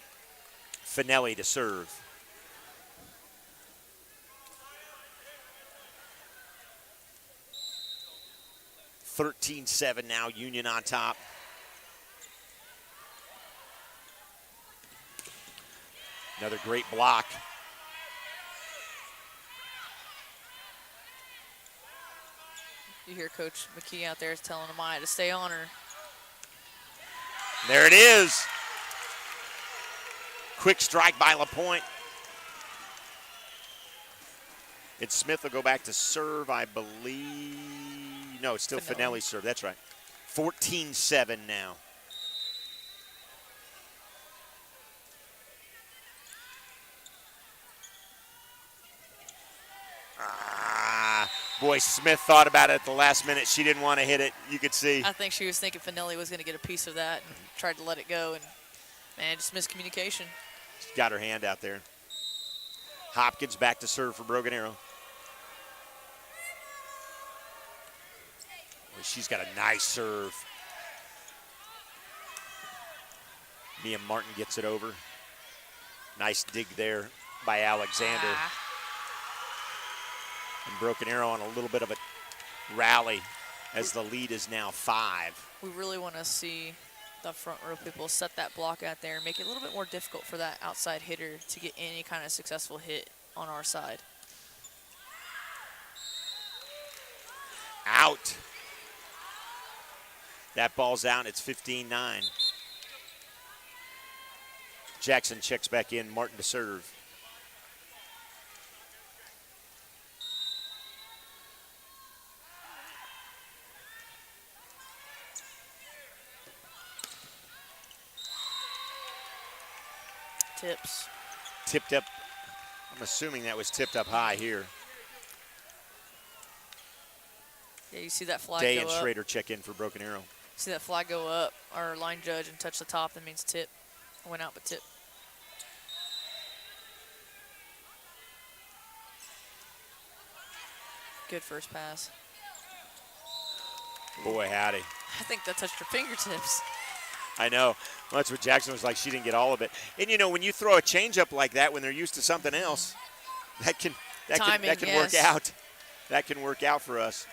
Speaker 2: Finelli to serve. (13-7) now, Union on top. Another great block.
Speaker 3: You hear Coach McKee out there telling Amaya to stay on her.
Speaker 2: There it is. Quick strike by LaPointe. It's Smith will go back to serve, I believe. No, it's still Finelli serve. That's right. 14-7 now. Boy, Smith thought about it at the last minute. She didn't want to hit it. You could see.
Speaker 3: I think she was thinking Finelli was going to get a piece of that and tried to let it go. And, man, just miscommunication.
Speaker 2: She's got her hand out there. Hopkins back to serve for Broken Arrow. Boy, she's got a nice serve. Mia Martin gets it over. Nice dig there by Alexander. And Broken Arrow on a little bit of a rally as the lead is now 5.
Speaker 3: We really want to see the front row people set that block out there and make it a little bit more difficult for that outside hitter to get any kind of successful hit on our side.
Speaker 2: Out. That ball's out. It's 15-9. Jackson checks back in. Martin to serve.
Speaker 3: Tips.
Speaker 2: Tipped up. I'm assuming that was tipped up high here.
Speaker 3: Yeah, you see that flag
Speaker 2: Day
Speaker 3: go
Speaker 2: and
Speaker 3: up.
Speaker 2: Schrader check in for Broken Arrow.
Speaker 3: See that flag go up, our line judge, and touch the top. That means tip. Went out, but tip. Good first pass.
Speaker 2: Boy, howdy.
Speaker 3: I think that touched her fingertips.
Speaker 2: I know. Well, that's what Jackson was like. She didn't get all of it. And, you know, when you throw a changeup like that, when they're used to something else, that can
Speaker 3: Timing,
Speaker 2: work
Speaker 3: yes.
Speaker 2: out. That can work out for us.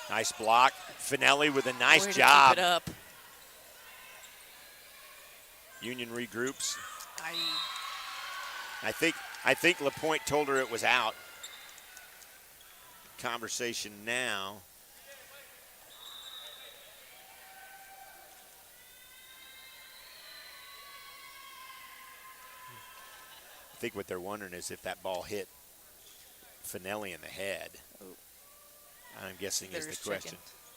Speaker 2: Nice block. Finelli with a nice
Speaker 3: Way to
Speaker 2: job.
Speaker 3: keep it up.
Speaker 2: Union regroups. I think LaPointe told her it was out. Conversation now. I think what they're wondering is if that ball hit Finelli in the head. I'm guessing is the question.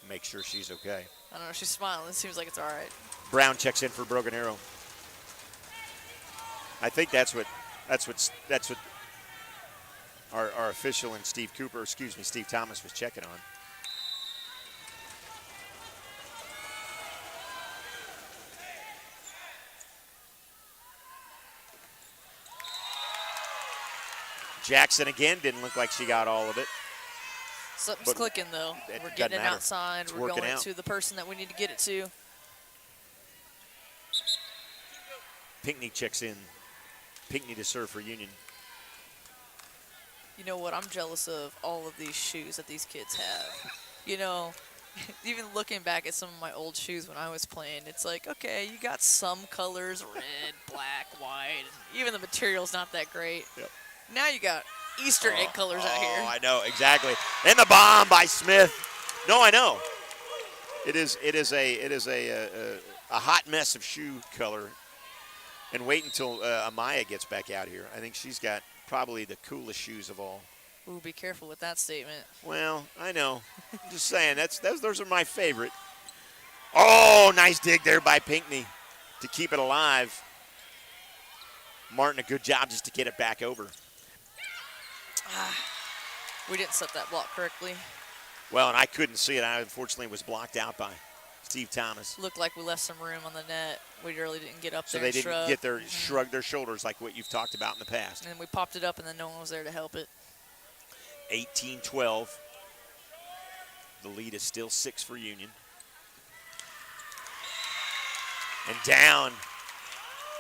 Speaker 2: Make sure she's okay.
Speaker 3: I don't know. She's smiling. It seems like it's all right.
Speaker 2: Brown checks in for Broken Arrow. I think that's what our official and Steve Thomas was checking on. Jackson again didn't look like she got all of it.
Speaker 3: Something's clicking though. We're getting it outside. We're going to the person that we need to get it to.
Speaker 2: Pinckney checks in. Pinckney to serve for Union.
Speaker 3: You know what? I'm jealous of all of these shoes that these kids have. You know, even looking back at some of my old shoes when I was playing, it's like, okay, you got some colors, red, black, white. Even the material's not that great.
Speaker 2: Yep.
Speaker 3: Now you got Easter egg colors out here.
Speaker 2: Oh, I know, exactly. And the bomb by Smith. No, I know. It is a hot mess of shoe color. And wait until Amaya gets back out here. I think she's got probably the coolest shoes of all.
Speaker 3: Ooh, be careful with that statement.
Speaker 2: Well, I know. I'm just saying, those are my favorite. Oh, nice dig there by Pinckney to keep it alive. Martin, a good job just to get it back over.
Speaker 3: We didn't set that block correctly.
Speaker 2: Well, and I couldn't see it. I unfortunately was blocked out by Steve Thomas.
Speaker 3: Looked like we left some room on the net. We really didn't get up
Speaker 2: So
Speaker 3: there
Speaker 2: they
Speaker 3: and
Speaker 2: didn't get their shrug their shoulders like what you've talked about in the past.
Speaker 3: And then we popped it up, and then no one was there to help it.
Speaker 2: 18-12. The lead is still 6 for Union. And down.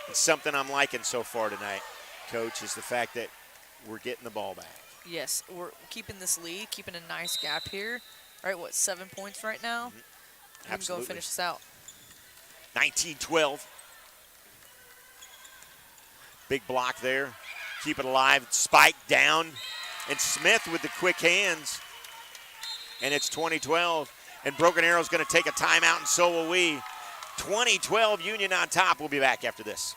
Speaker 2: It's something I'm liking so far tonight, Coach, is the fact that we're getting the ball back.
Speaker 3: Yes, we're keeping this lead, keeping a nice gap here. All right, what, 7 points right now?
Speaker 2: Mm-hmm.
Speaker 3: We can
Speaker 2: Absolutely.
Speaker 3: go and finish this out.
Speaker 2: 19-12. Big block there. Keep it alive. Spike down. And Smith with the quick hands. And it's 20-12. And Broken Arrow's going to take a timeout, and so will we. 20-12, Union on top. We'll be back after this.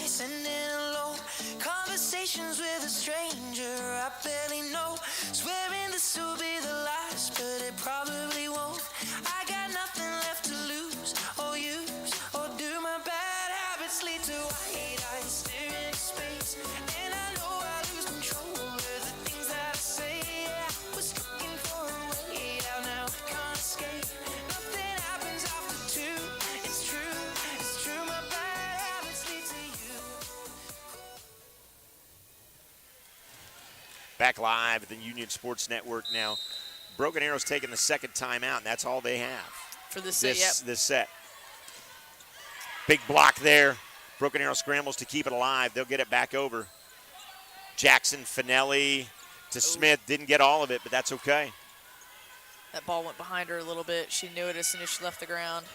Speaker 5: Sending alone conversations with a stranger I barely know, swearing this will be the last, but it probably won't. I got nothing left to lose or use or do. My bad habits lead to white eyes staring into space, and I know I lose control of the things that I say. I was looking for a way out, now I can't escape. Nothing happens after 2. It's true, my bad habits lead to you.
Speaker 2: Back live at the Union Sports Network now. Broken Arrow's taking the second timeout, and that's all they have
Speaker 3: For this set, yep.
Speaker 2: this set. Big block there. Broken Arrow scrambles to keep it alive. They'll get it back over. Jackson, Finelli to Smith. Didn't get all of it, but that's okay.
Speaker 3: That ball went behind her a little bit. She knew it as soon as she left the ground.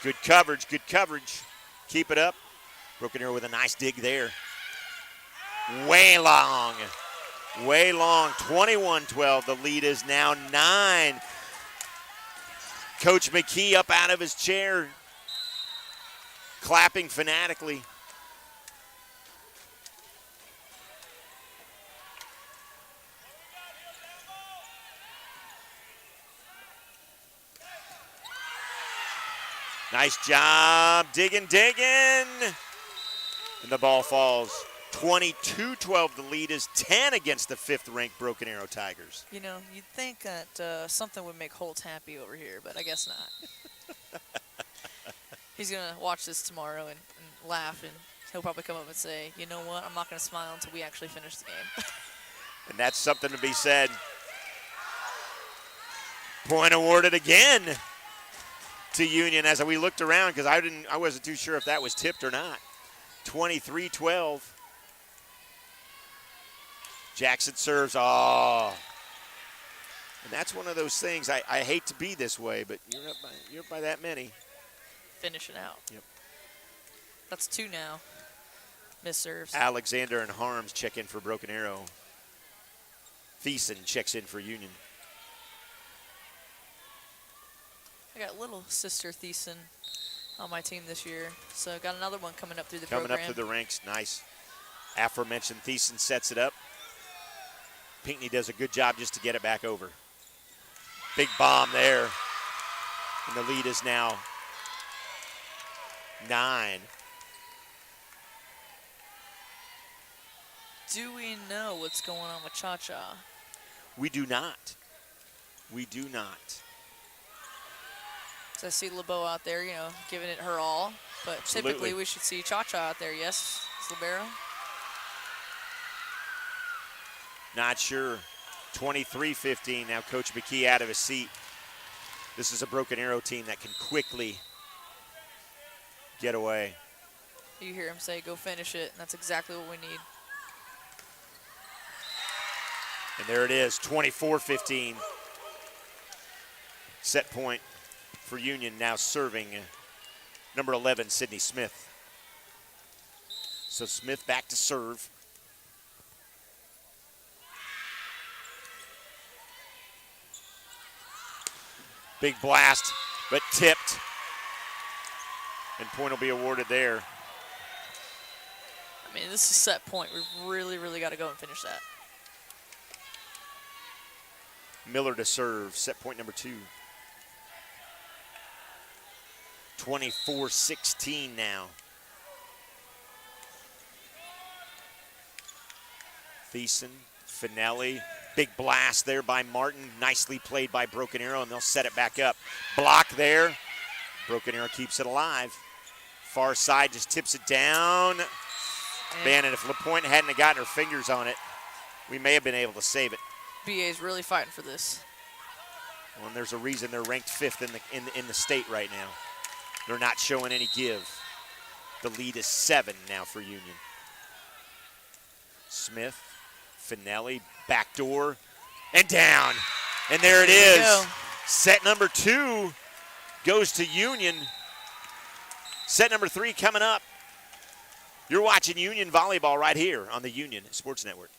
Speaker 2: Good coverage, good coverage. Keep it up. Broken Arrow with a nice dig there. Way long. 21-12. The lead is now 9. Coach McKee up out of his chair, clapping fanatically. Nice job, digging. And the ball falls. 22-12, the lead is 10 against the 5th-ranked Broken Arrow Tigers.
Speaker 3: You know, you'd think that something would make Holtz happy over here, but I guess not. He's going to watch this tomorrow and laugh and he'll probably come up and say, you know what, I'm not going to smile until we actually finish the game.
Speaker 2: And that's something to be said. Point awarded again to Union as we looked around because I wasn't too sure if that was tipped or not. 23-12. Jackson serves. Oh. And that's one of those things. I hate to be this way, but you're up by that many.
Speaker 3: Finish it out.
Speaker 2: Yep.
Speaker 3: That's 2 now. Miss serves.
Speaker 2: Alexander and Harms check in for Broken Arrow. Thiessen checks in for Union.
Speaker 3: I got little sister Thiessen on my team this year, so I got another one coming up through the
Speaker 2: Coming
Speaker 3: program.
Speaker 2: up through the ranks, nice. Aforementioned Thiessen sets it up. Pinckney does a good job just to get it back over. Big bomb there. And the lead is now 9.
Speaker 3: Do we know what's going on with Cha-Cha?
Speaker 2: We do not. We do not.
Speaker 3: So I see LeBeau out there, giving it her all. But
Speaker 2: Absolutely.
Speaker 3: typically we should see Cha-Cha out there, yes, Libero?
Speaker 2: Not sure. 23-15. Now Coach McKee out of his seat. This is a Broken Arrow team that can quickly get away.
Speaker 3: You hear him say, go finish it, and that's exactly what we need.
Speaker 2: And there it is, 24-15. Set point for Union, now serving number 11, Sydney Smith. So Smith back to serve. Big blast, but tipped. And point will be awarded there.
Speaker 3: I mean, this is set point. We've really, really got to go and finish that.
Speaker 2: Miller to serve, set point number 2. 24-16 now. Thiessen, Finelli, big blast there by Martin. Nicely played by Broken Arrow, and they'll set it back up. Block there. Broken Arrow keeps it alive. Far side just tips it down. Man, and if LaPointe hadn't have gotten her fingers on it, we may have been able to save it.
Speaker 3: BA's really fighting for this.
Speaker 2: Well, and there's a reason they're ranked 5th in the state right now. They're not showing any give. The lead is 7 now for Union. Smith, Finelli, backdoor, and down. And there it
Speaker 3: There you
Speaker 2: is.
Speaker 3: go.
Speaker 2: Set number 2 goes to Union. Set number 3 coming up. You're watching Union Volleyball right here on the Union Sports Network.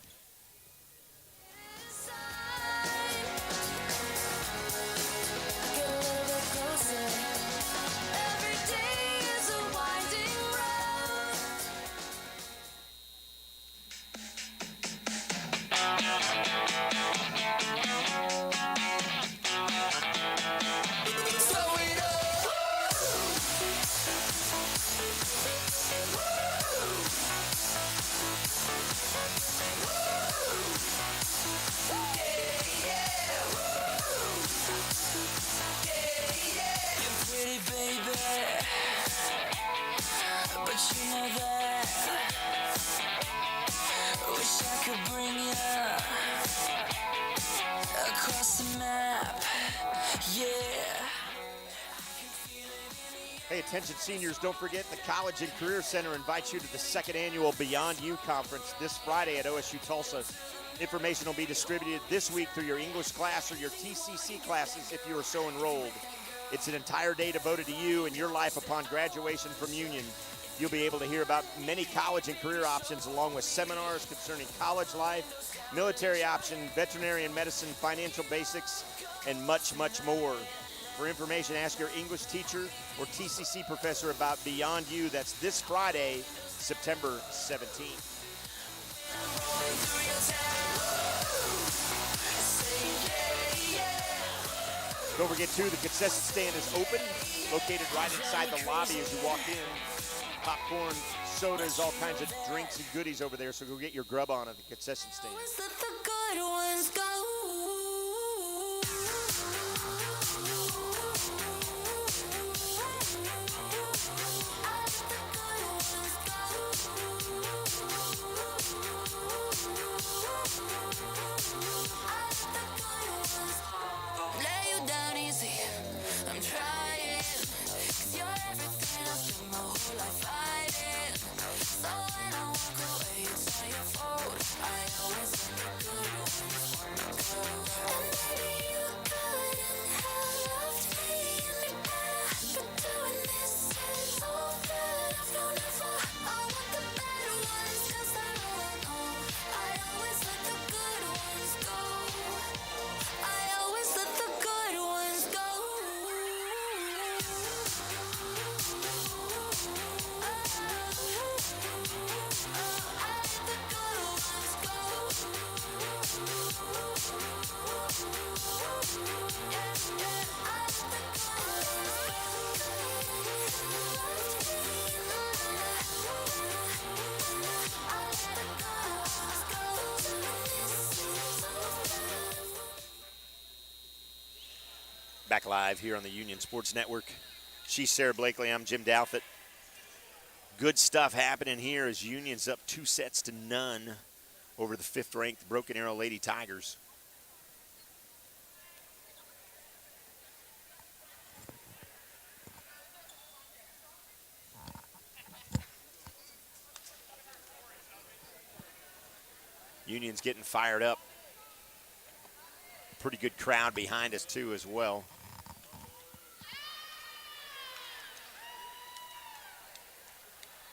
Speaker 2: Hey, attention seniors, don't forget the College and Career Center invites you to the 2nd annual Beyond You Conference this Friday at OSU Tulsa. Information will be distributed this week through your English class or your TCC classes if you are so enrolled. It's an entire day devoted to you and your life upon graduation from Union. You'll be able to hear about many college and career options along with seminars concerning college life, military option, veterinarian medicine, financial basics, and much, much more. For information, ask your English teacher or TCC professor about Beyond You. That's this Friday, September 17th. Don't forget, too, the concession stand is open, located right inside the lobby as you walk in. Popcorn, sodas, all kinds of drinks and goodies over there, so go get your grub on at the concession stand.
Speaker 5: Let the good ones go. Let the good ones go. unfold. I always let the good ones go. And maybe you couldn't have loved me any better, but doing this is all that I've known it for. I want the better ones 'cause they're all gone. I always let the good ones go. I always let the good ones go.
Speaker 2: Back live here on the Union Sports Network. She's Sarah Blakely. I'm Jim Douthit. Good stuff happening here as Union's up 2-0 over the 5th-ranked Broken Arrow Lady Tigers. Union's getting fired up. Pretty good crowd behind us, too, as well.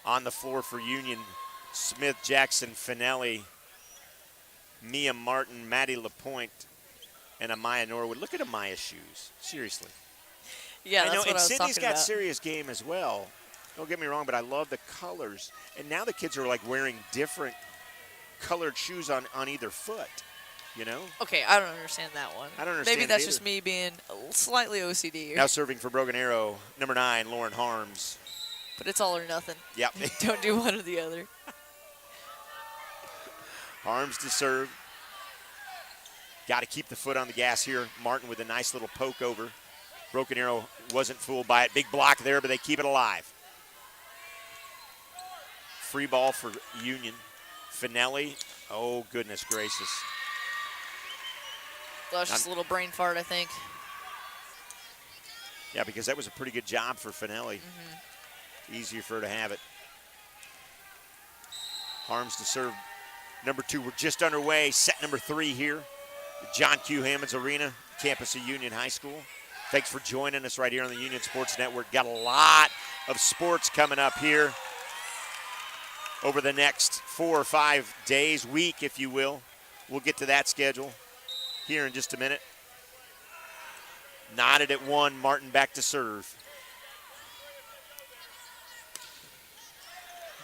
Speaker 2: On the floor for Union, Smith, Jackson, Finelli, Mia Martin, Maddie LaPointe, and Amaya Norwood. Look at Amaya's shoes. Seriously.
Speaker 3: Yeah,
Speaker 2: I know,
Speaker 3: that's what
Speaker 2: and
Speaker 3: I was
Speaker 2: Sydney's
Speaker 3: talking
Speaker 2: got
Speaker 3: about.
Speaker 2: serious game as well. Don't get me wrong, but I love the colors. And now the kids are like wearing different colored shoes on either foot, you know?
Speaker 3: Okay, I don't understand that one.
Speaker 2: I don't understand
Speaker 3: Maybe that's
Speaker 2: it
Speaker 3: just
Speaker 2: either.
Speaker 3: me being slightly OCD.
Speaker 2: Now serving for Broken Arrow, number 9, Lauren Harms.
Speaker 3: But it's all or nothing.
Speaker 2: Yep.
Speaker 3: Don't do one or the other.
Speaker 2: Harms to serve. Got to keep the foot on the gas here. Martin with a nice little poke over. Broken Arrow wasn't fooled by it. Big block there, but they keep it alive. Free ball for Union. Finelli. Oh, goodness gracious.
Speaker 3: That was just a little brain fart, I think.
Speaker 2: Yeah, because that was a pretty good job for Finelli. Easier for her to have it. Harms to serve. Number 2, we're just underway. Set number 3 here at John Q. Hammonds Arena, campus of Union High School. Thanks for joining us right here on the Union Sports Network. Got a lot of sports coming up here over the next 4 or 5 days, week, if you will. We'll get to that schedule here in just a minute. Knotted at 1, Martin back to serve.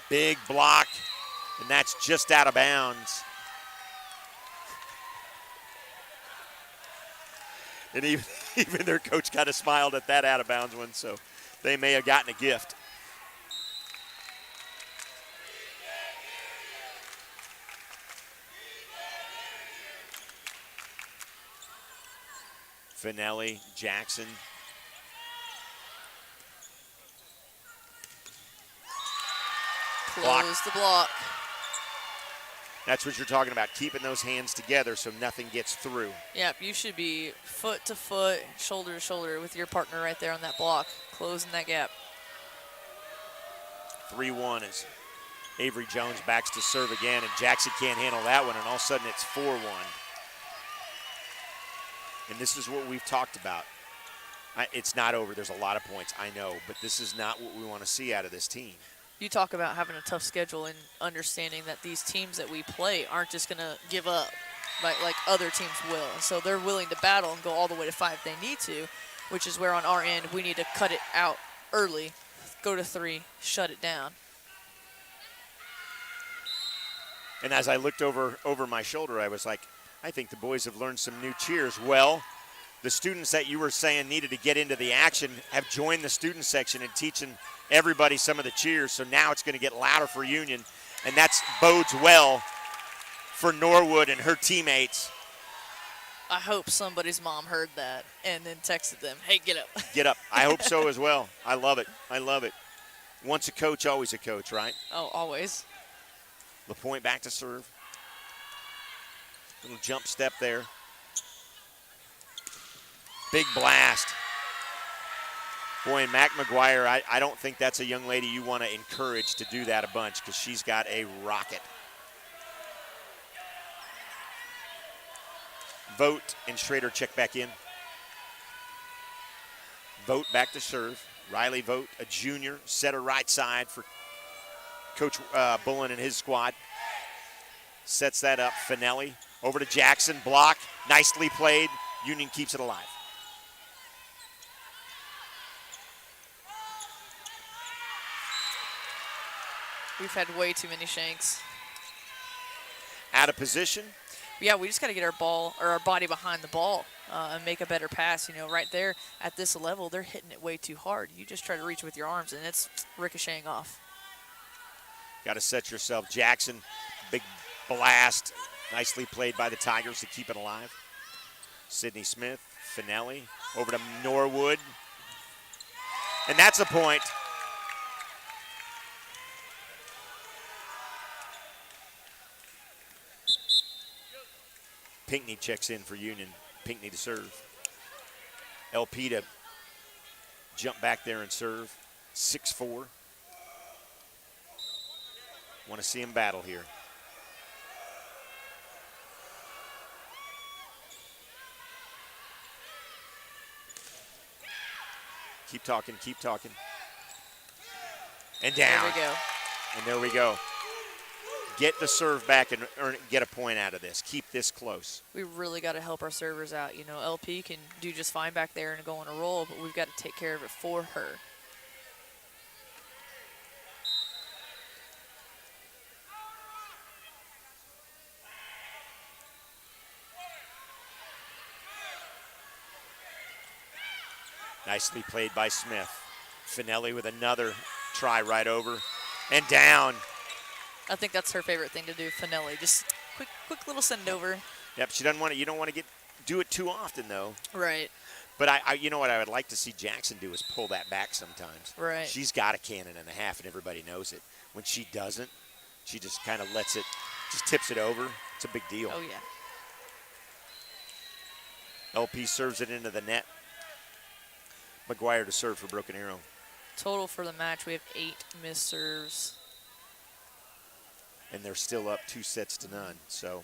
Speaker 2: Big block, and that's just out of bounds. And even their coach kind of smiled at that out of bounds one, so they may have gotten a gift. Finelli, Jackson.
Speaker 3: Close the block.
Speaker 2: That's what you're talking about, keeping those hands together so nothing gets through.
Speaker 3: Yep, you should be foot to foot, shoulder to shoulder with your partner right there on that block, closing that gap.
Speaker 2: 3-1 as Avery Jones backs to serve again, and Jackson can't handle that one, and all of a sudden it's 4-1. And this is what we've talked about. It's not over. There's a lot of points, I know, but this is not what we want to see out of this team.
Speaker 3: You talk about having a tough schedule and understanding that these teams that we play aren't just going to give up like other teams will. And so they're willing to battle and go all the way to 5 if they need to, which is where on our end we need to cut it out early, go to 3, shut it down.
Speaker 2: And as I looked over my shoulder, I was like, I think the boys have learned some new cheers. Well, the students that you were saying needed to get into the action have joined the student section and teaching everybody some of the cheers. So now it's going to get louder for Union, and that bodes well for Norwood and her teammates.
Speaker 3: I hope somebody's mom heard that and then texted them, hey, get up.
Speaker 2: Get up. I hope so as well. I love it. I love it. Once a coach, always a coach, right?
Speaker 3: Oh, always.
Speaker 2: LaPointe back to serve. Little jump step there. Big blast. Boy, and Mac McGuire, I don't think that's a young lady you want to encourage to do that a bunch because she's got a rocket. Vogt and Schrader check back in. Vogt back to serve. Riley Vogt, a junior, setter right side for Coach Bullen and his squad. Sets that up. Finelli over to Jackson. Block. Nicely played. Union keeps it alive.
Speaker 3: We've had way too many shanks.
Speaker 2: Out of position.
Speaker 3: Yeah, we just got to get our ball or our body behind the ball and make a better pass. You know, right there at this level, they're hitting it way too hard. You just try to reach with your arms, and it's ricocheting off.
Speaker 2: Got to set yourself. Jackson, big blast. Nicely played by the Tigers to keep it alive. Sidney Smith, Finelli, over to Norwood. And that's a point. Pinckney checks in for Union. Pinckney to serve. LP to jump back there and serve. 6-4. Want to see him battle here. Keep talking, keep talking. And down.
Speaker 3: There we go.
Speaker 2: And there we go. Get the serve back and get a point out of this. Keep this close.
Speaker 3: We really got to help our servers out. You know, LP can do just fine back there and go on a roll, but we've got to take care of it for her.
Speaker 2: Nicely played by Smith. Finelli with another try right over and down.
Speaker 3: I think that's her favorite thing to do, Finelli. Just quick little send over.
Speaker 2: Yep, she doesn't want to. You don't want to do it too often though.
Speaker 3: Right.
Speaker 2: But you know what I would like to see Jackson do is pull that back sometimes.
Speaker 3: Right.
Speaker 2: She's got a cannon and a half, and everybody knows it. When she doesn't, she just kind of lets it, just tips it over. It's a big deal.
Speaker 3: Oh yeah.
Speaker 2: LP serves it into the net. McGuire to serve for Broken Arrow.
Speaker 3: Total for the match, we have 8 missed serves.
Speaker 2: And they're still up 2-0. So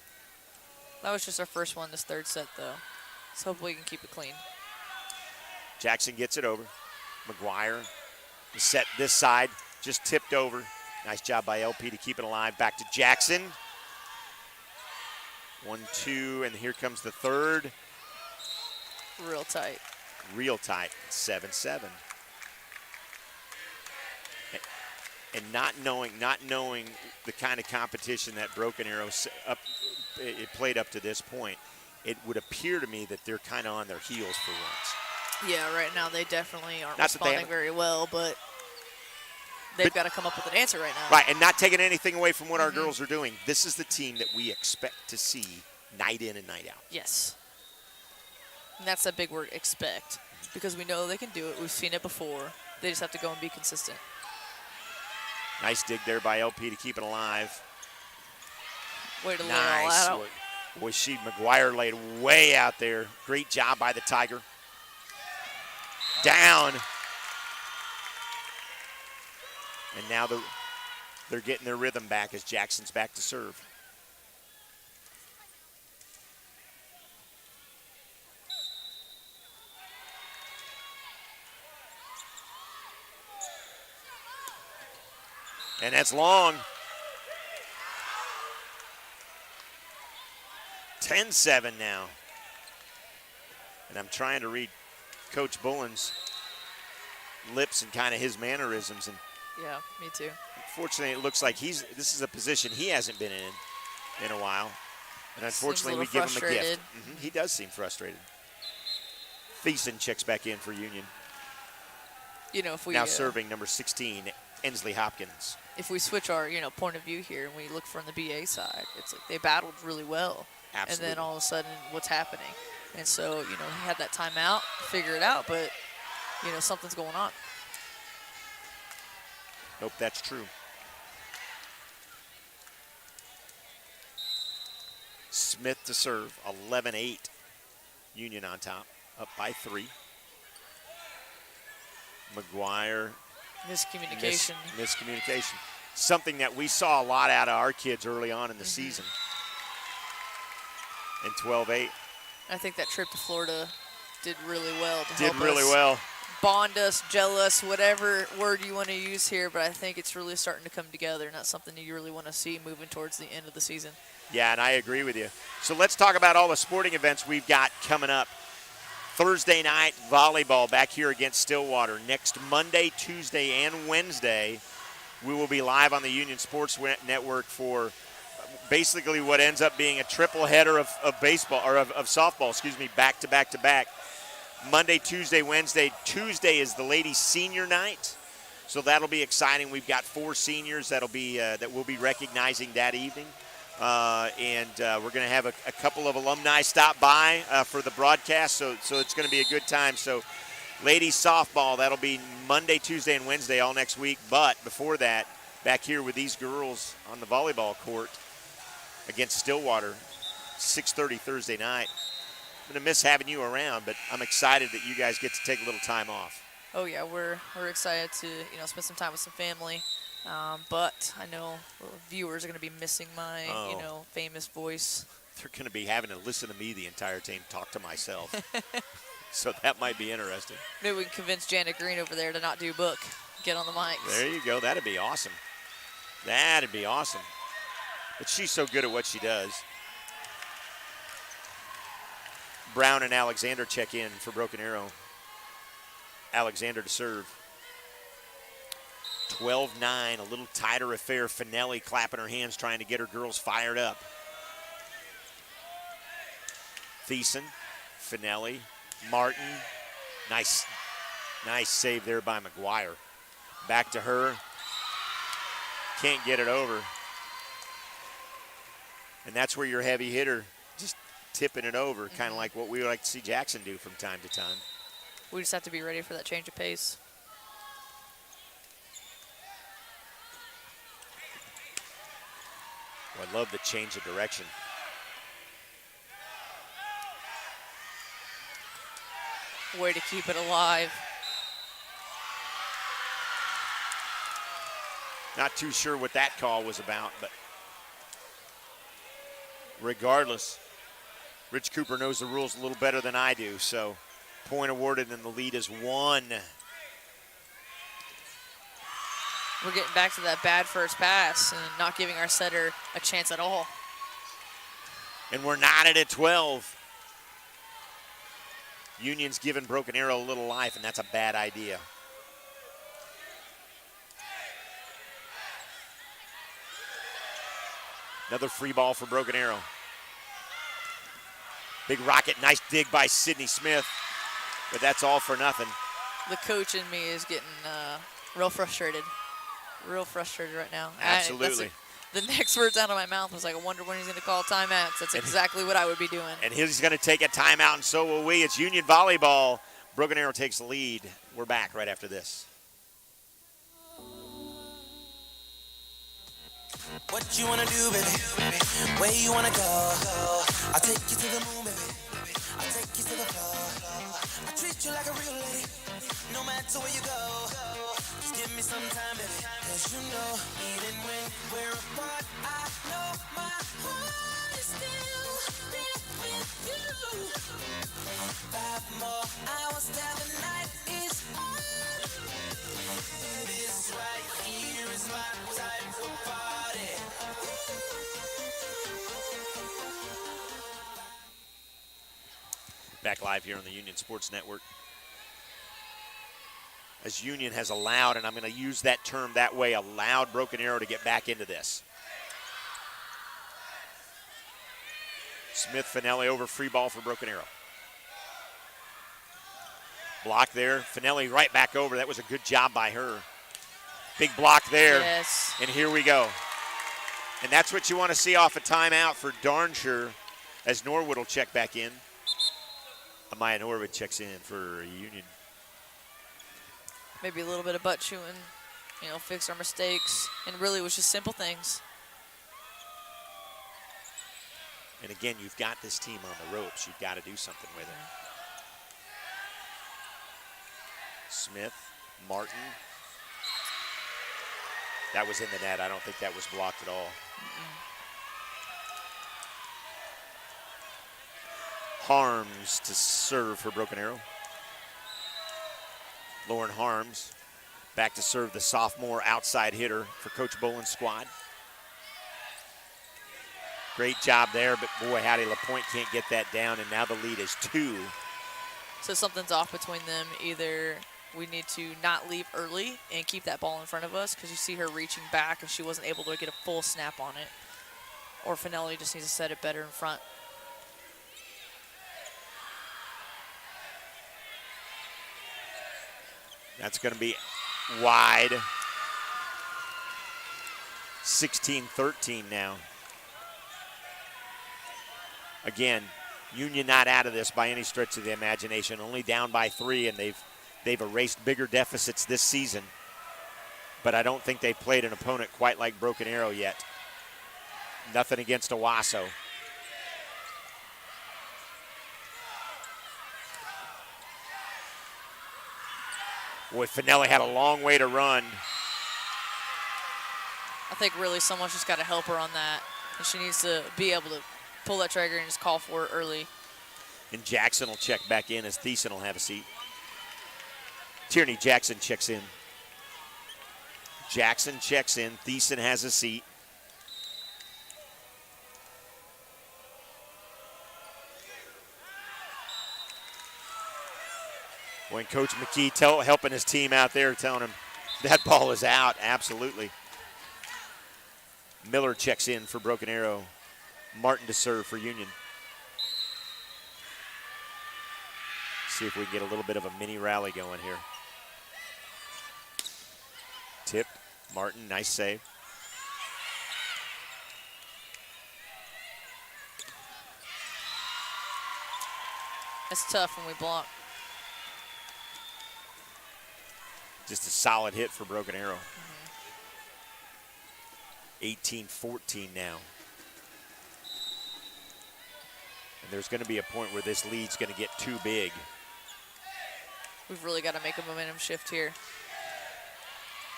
Speaker 3: That was just our first one this third set, though. So hopefully we can keep it clean.
Speaker 2: Jackson gets it over. McGuire set this side, just tipped over. Nice job by LP to keep it alive. Back to Jackson. 1-2, and here comes the third.
Speaker 3: Real tight.
Speaker 2: Real tight, 7-7. And not knowing the kind of competition that Broken Arrow it played up to this point, it would appear to me that they're kind of on their heels for once.
Speaker 3: Yeah, right now they definitely aren't
Speaker 2: Not that they
Speaker 3: responding very well, but they've got to come up with an answer right now.
Speaker 2: Right, and not taking anything away from what our girls are doing. This is the team that we expect to see night in and night out.
Speaker 3: Yes. And that's a big word, expect, because we know they can do it. We've seen it before. They just have to go and be consistent.
Speaker 2: Nice dig there by LP to keep it alive.
Speaker 3: Way to lay all that out.
Speaker 2: Boy, McGuire laid way out there. Great job by the Tiger. Down. And now they're getting their rhythm back as Jackson's back to serve. And that's long. 10-7 now. And I'm trying to read Coach Bullen's lips and kind of his mannerisms. And
Speaker 3: Yeah, me too.
Speaker 2: unfortunately, it looks like this is a position he hasn't been in a while. And unfortunately, we give him a gift. He does seem frustrated. Thiessen checks back in for Union.
Speaker 3: You know, if we
Speaker 2: Now serving number 16, Ensley Hopkins.
Speaker 3: If we switch our point of view here and we look from the BA side, it's like they battled really well.
Speaker 2: Absolutely.
Speaker 3: And then all of a sudden, what's happening? And so, he had that timeout, figure it out, but, something's going on.
Speaker 2: Nope, that's true. Smith to serve, 11-8. Union on top, up by 3. McGuire.
Speaker 3: Miscommunication.
Speaker 2: Miscommunication. Something that we saw a lot out of our kids early on in the season. And 12-8.
Speaker 3: I think that trip to Florida did really well to
Speaker 2: Did
Speaker 3: help
Speaker 2: really
Speaker 3: us
Speaker 2: well.
Speaker 3: bond us, gel us, whatever word you want to use here, but I think it's really starting to come together, and that's something you really want to see moving towards the end of the season.
Speaker 2: Yeah, and I agree with you. So let's talk about all the sporting events we've got coming up. Thursday night volleyball back here against Stillwater. Next Monday, Tuesday, and Wednesday, we will be live on the Union Sports Network for basically what ends up being a triple header of baseball, or of softball, back to back to back. Monday, Tuesday, Wednesday. Tuesday is the ladies' senior night, so that'll be exciting. We've got 4 seniors that we'll be recognizing that evening. And we're going to have a couple of alumni stop by for the broadcast, so it's going to be a good time. So ladies softball, that'll be Monday, Tuesday, and Wednesday all next week. But before that, back here with these girls on the volleyball court against Stillwater, 6:30 Thursday night. I'm going to miss having you around, but I'm excited that you guys get to take a little time off.
Speaker 3: Oh yeah, we're excited to spend some time with some family, but I know viewers are going to be missing my famous voice.
Speaker 2: They're going to be having to listen to me the entire time talk to myself, so that might be interesting.
Speaker 3: Maybe we can convince Janet Green over there to not do book, get on the mics.
Speaker 2: There you go. That'd be awesome. That'd be awesome. But she's so good at what she does. Brown and Alexander check in for Broken Arrow. Alexander to serve. 12-9, a little tighter affair. Finelli clapping her hands, trying to get her girls fired up. Thiessen, Finelli, Martin. Nice save there by McGuire. Back to her. Can't get it over. And that's where your heavy hitter just tipping it over, kind of like what we would like to see Jackson do from time to time.
Speaker 3: We just have to be ready for that change of pace.
Speaker 2: Well, I love the change of direction.
Speaker 3: Way to keep it alive.
Speaker 2: Not too sure what that call was about, but regardless, Rich Cooper knows the rules a little better than I do, so point awarded and the lead is 1.
Speaker 3: We're getting back to that bad first pass and not giving our setter a chance at all.
Speaker 2: And we're knotted at 12. Union's giving Broken Arrow a little life, and that's a bad idea. Another free ball for Broken Arrow. Big rocket, nice dig by Sydney Smith, but that's all for nothing.
Speaker 3: The coach in me is getting real frustrated. Real frustrated right now.
Speaker 2: Absolutely.
Speaker 3: The next words out of my mouth was like, I wonder when he's going to call timeouts. That's exactly what I would be doing.
Speaker 2: And he's going to take a timeout, and so will we. It's Union Volleyball. Broken Arrow takes the lead. We're back right after this.
Speaker 5: What you wanna do, baby? Where you wanna go? I'll take you to the moon, baby. I'll take you to the floor. I treat you like a real lady, no matter where you go. Just give me some time, baby. 'Cause you know, even when we're apart, I know my heart is still there with you. 5 more hours till the night is on. This right here is my type of party.
Speaker 2: Back live here on the Union Sports Network. As Union has allowed, and I'm going to use that term that way, allowed Broken Arrow to get back into this. Smith Finelli over, free ball for Broken Arrow. Block there. Finelli right back over. That was a good job by her. Big block there.
Speaker 3: Yes.
Speaker 2: And here we go. And that's what you want to see off a timeout for darn sure, as Norwood will check back in. Amaya Norwood checks in for Union.
Speaker 3: Maybe a little bit of butt chewing, fix our mistakes. And really it was just simple things.
Speaker 2: And again, you've got this team on the ropes. You've got to do something with it. Smith, Martin. That was in the net. I don't think that was blocked at all. Harms to serve for Broken Arrow. Lauren Harms back to serve, the sophomore outside hitter for Coach Boland's squad. Great job there, but boy, howdy, LaPointe can't get that down, and now the lead is 2.
Speaker 3: So something's off between them. Either we need to not leave early and keep that ball in front of us, because you see her reaching back and she wasn't able to get a full snap on it, or Finelli just needs to set it better in front.
Speaker 2: That's going to be wide. 16-13 now. Again, Union not out of this by any stretch of the imagination. Only down by 3, and they've erased bigger deficits this season. But I don't think they've played an opponent quite like Broken Arrow yet. Nothing against Owasso. Boy, Finelli had a long way to run.
Speaker 3: I think really someone's just got to help her on that, and she needs to be able to pull that trigger and just call for it early.
Speaker 2: And Jackson will check back in as Thiessen will have a seat. Tierney Jackson checks in. Jackson checks in. Thiessen has a seat. When Coach McKee helping his team out there, telling him that ball is out, absolutely. Miller checks in for Broken Arrow. Martin to serve for Union. See if we can get a little bit of a mini rally going here. Tip, Martin, nice save.
Speaker 3: It's tough when we block.
Speaker 2: Just a solid hit for Broken Arrow. 18-14 now. And there's going to be a point where this lead's going to get too big.
Speaker 3: We've really got to make a momentum shift here.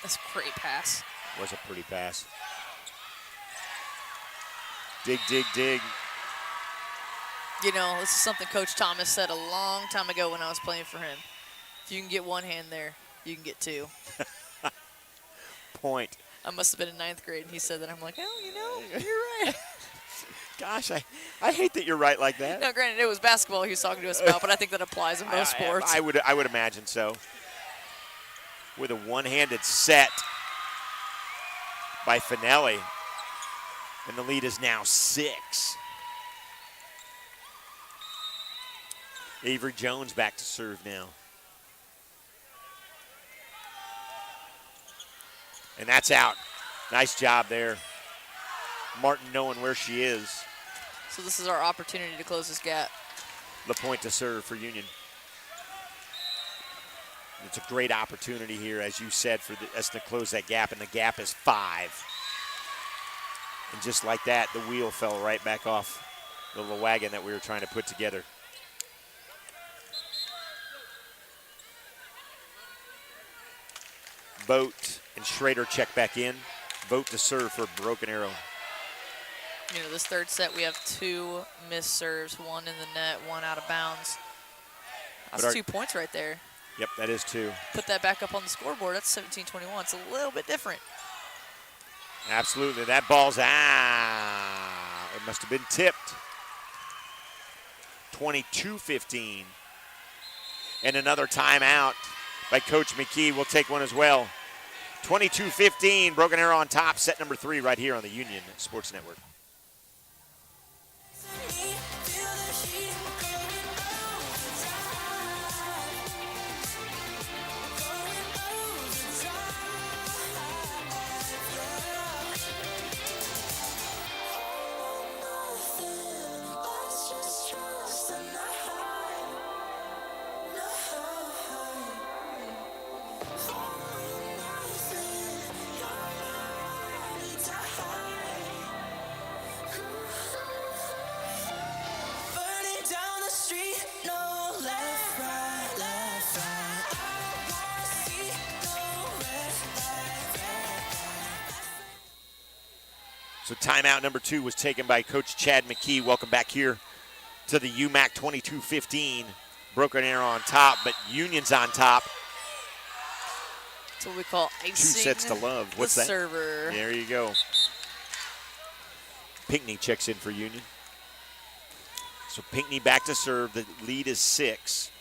Speaker 3: That's a great pass.
Speaker 2: Was a pretty pass. Dig, dig, dig.
Speaker 3: You know, this is something Coach Thomas said a long time ago when I was playing for him. If you can get one hand there, you can get 2.
Speaker 2: Point.
Speaker 3: I must have been in 9th grade, and he said that. I'm like, oh, you know, you're right.
Speaker 2: Gosh, I hate that you're right like that.
Speaker 3: No, granted, it was basketball he was talking to us about, but I think that applies in most sports.
Speaker 2: I would imagine so. With a one-handed set by Finelli, and the lead is now 6. Avery Jones back to serve now. And that's out. Nice job there. Martin knowing where she is.
Speaker 3: So this is our opportunity to close this gap.
Speaker 2: LaPointe to serve for Union. It's a great opportunity here, as you said, for us to close that gap, and the gap is 5. And just like that, the wheel fell right back off the little wagon that we were trying to put together. Boat and Schrader check back in. Boat to serve for Broken Arrow.
Speaker 3: You know, this third set, we have 2 missed serves, 1 in the net, 1 out of bounds. That's 2 points right there.
Speaker 2: Yep, that is 2.
Speaker 3: Put that back up on the scoreboard. That's 17-21. It's a little bit different.
Speaker 2: Absolutely. That ball's out. It must have been tipped. 22-15. And another timeout by Coach McKee. We'll take one as well. 22-15. Broken Arrow on top. Set number 3 right here on the Union Sports Network. So timeout number 2 was taken by Coach Chad McKee. Welcome back here to the UMAC 22-15. Broken Arrow on top, but Union's on top.
Speaker 3: That's what we call icing.
Speaker 2: 2 sets to love. What's
Speaker 3: the
Speaker 2: that?
Speaker 3: Server.
Speaker 2: There you go. Pinckney checks in for Union. So Pinckney back to serve. The lead is 6.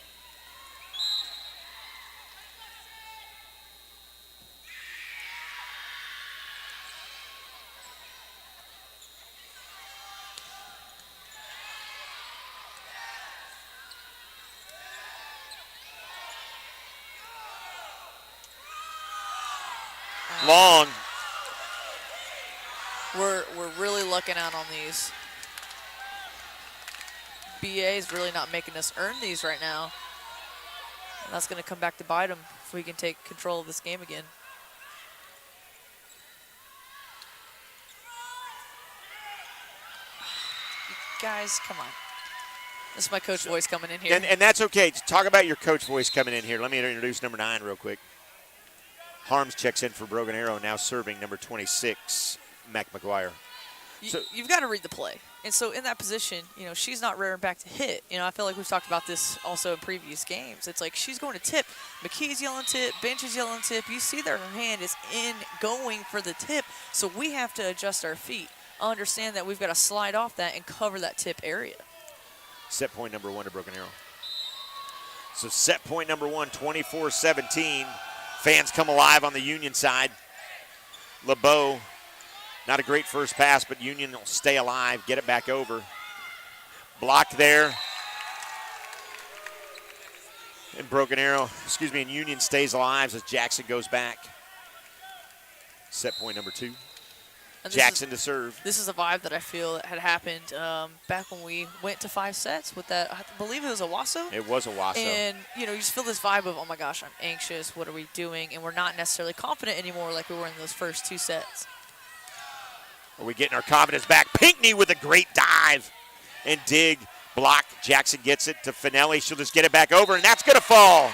Speaker 2: Long.
Speaker 3: We're really lucking out on these. BA is really not making us earn these right now. And that's going to come back to bite them if we can take control of this game again. You guys, come on. This is my coach voice coming in here.
Speaker 2: And that's okay. Talk about your coach voice coming in here. Let me introduce number 9 real quick. Harms checks in for Broken Arrow, now serving number 26, Mac McGuire.
Speaker 3: You've got to read the play. And so in that position, she's not rearing back to hit. I feel like we've talked about this also in previous games. It's like she's going to tip. McKee's yelling tip. Bench is yelling tip. You see that her hand is in going for the tip. So we have to adjust our feet. Understand that we've got to slide off that and cover that tip area.
Speaker 2: Set point number 1 to Broken Arrow. So set point number 1, 24-17. Fans come alive on the Union side. LeBeau, not a great first pass, but Union will stay alive, get it back over. Blocked there. And and Union stays alive as Jackson goes back. Set point number 2. Jackson to serve.
Speaker 3: This is a vibe that I feel had happened back when we went to 5 sets with that. I believe it was Owasso.
Speaker 2: It was Owasso.
Speaker 3: And, you just feel this vibe of, oh, my gosh, I'm anxious. What are we doing? And we're not necessarily confident anymore like we were in those first 2 sets.
Speaker 2: Are we getting our confidence back? Pinckney with a great dive and dig. Block. Jackson gets it to Finelli. She'll just get it back over, and that's going to fall.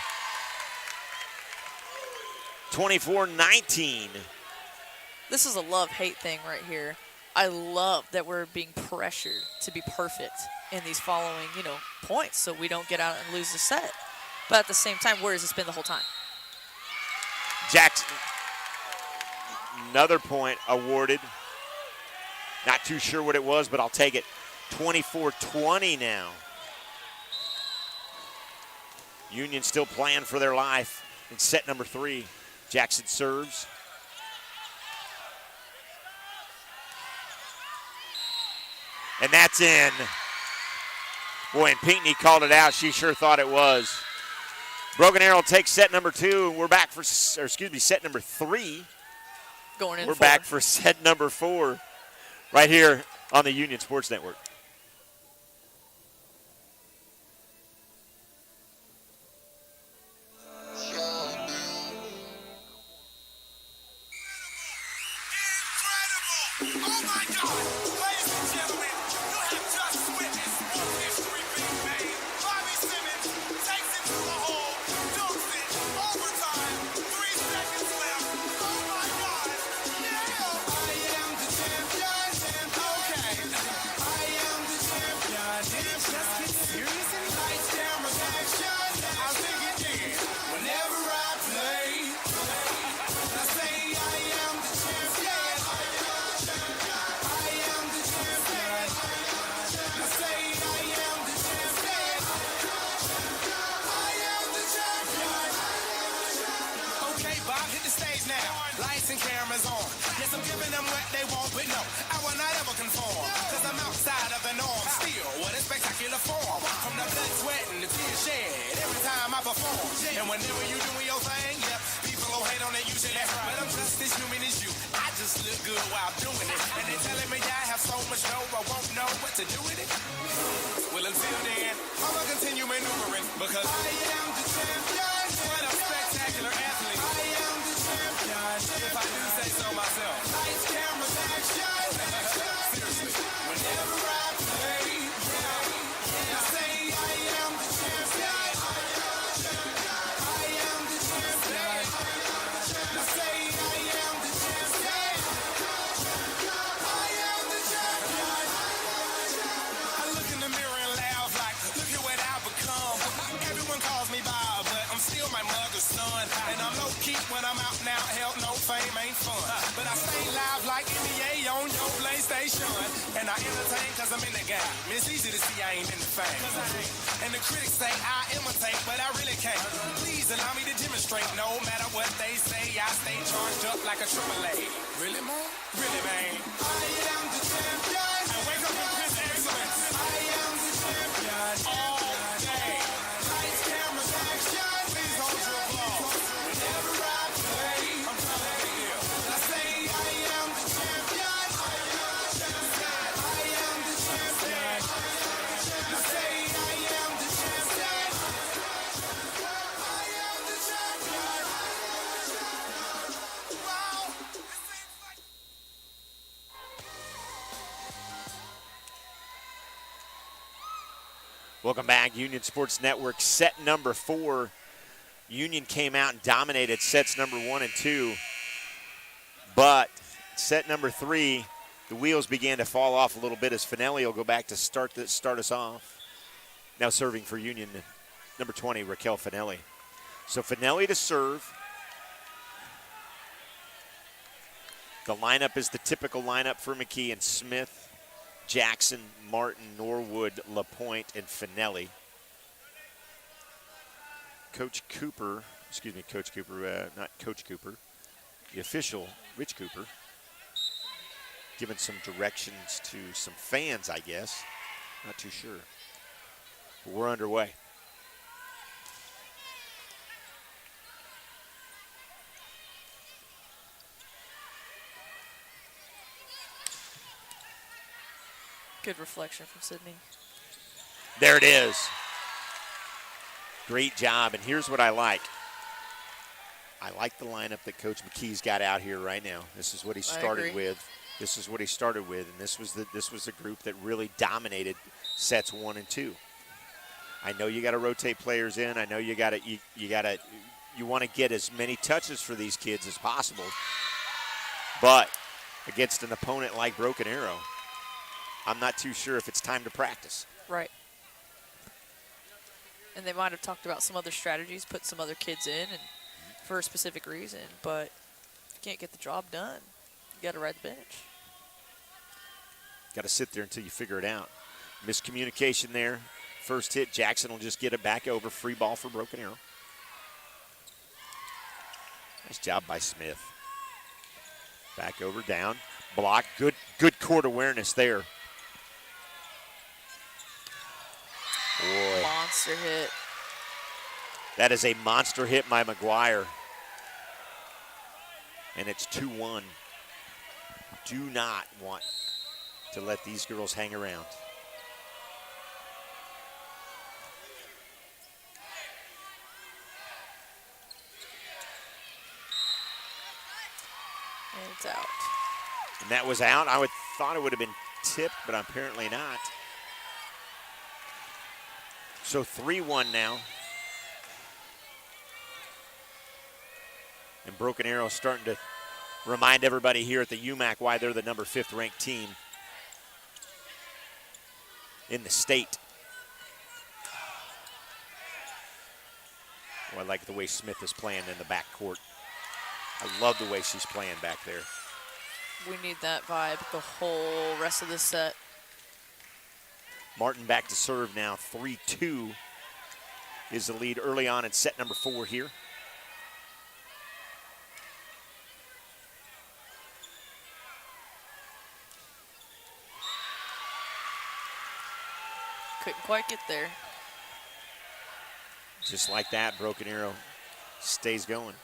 Speaker 2: 24-19.
Speaker 3: This is a love-hate thing right here. I love that we're being pressured to be perfect in these following, points so we don't get out and lose the set. But at the same time, where has this been the whole time?
Speaker 2: Jackson, another point awarded. Not too sure what it was, but I'll take it. 24-20 now. Union still playing for their life in set number 3. Jackson serves. And that's in. Boy, and Pinckney called it out. She sure thought it was. Broken Arrow takes set number 2, and we're back for, set number 3.
Speaker 3: Going in.
Speaker 2: We're back for set number 4 right here on the Union Sports Network.
Speaker 5: And whenever you doing your thing, yeah, people will hate on it usually. But I'm just as human as you. I just look good while doing it. And they telling me I have so much dough, I won't know what to do with it. Well, until then, I'ma continue maneuvering because I am the champion. What a spectacular athlete. I am the champion. If I do say so myself. Lights, cameras, action. Seriously, whenever I play, I say I am the champion. station. And I entertain cause I'm in the game. It's easy to see I ain't in the fame. And the critics say I imitate, but I really can't. Please allow me to demonstrate. No matter what they say, I stay charged up like a AAA. Really, man? Really, man. I am the champion. And wake up and piss excellence. I am the champion. All day. Lights, cameras, action. Please hold your applause. Whenever I play, I'm telling you. I say I am the champion. I am the champion. I am the champion. I say I am the champion. I am the champion. Wow.
Speaker 2: Welcome back, Union Sports Network. Set number 4. Union came out and dominated sets number 1 and 2. But set number 3, the wheels began to fall off a little bit as Finelli will go back to start us off. Now serving for Union, number 20, Raquel Finelli. So Finelli to serve. The lineup is the typical lineup for McKee and Smith, Jackson, Martin, Norwood, LaPointe, and Finelli. Coach Cooper, not Coach Cooper, the official, Rich Cooper, giving some directions to some fans, I guess. Not too sure. But we're underway.
Speaker 3: Good reflection from Sydney.
Speaker 2: There it is. Great job, and here's what I like. I like the lineup that Coach McKee's got out here right now. This is what he started with. This is what he started with, and this was the group that really dominated sets 1 and 2. I know you got to rotate players in. I know you want to get as many touches for these kids as possible. But against an opponent like Broken Arrow, I'm not too sure if it's time to practice.
Speaker 3: Right. And they might have talked about some other strategies, put some other kids in and for a specific reason, but if you can't get the job done, you got to ride the bench.
Speaker 2: Got to sit there until you figure it out. Miscommunication there. First hit, Jackson will just get it back over. Free ball for Broken Arrow. Nice job by Smith. Back over, down, block. Good court awareness there. Boy.
Speaker 3: Monster hit.
Speaker 2: That is a monster hit by McGuire. And it's 2-1. Do not want to let these girls hang around.
Speaker 3: And it's out.
Speaker 2: And that was out. I thought it would have been tipped, but apparently not. So 3-1 now. And Broken Arrow starting to remind everybody here at the UMAC why they're the number 5th ranked team in the state. Oh, I like the way Smith is playing in the back court. I love the way she's playing back there.
Speaker 3: We need that vibe the whole rest of this set.
Speaker 2: Martin back to serve now. 3-2 is the lead early on in set number 4 here.
Speaker 3: Couldn't quite get there.
Speaker 2: Just like that, Broken Arrow stays going.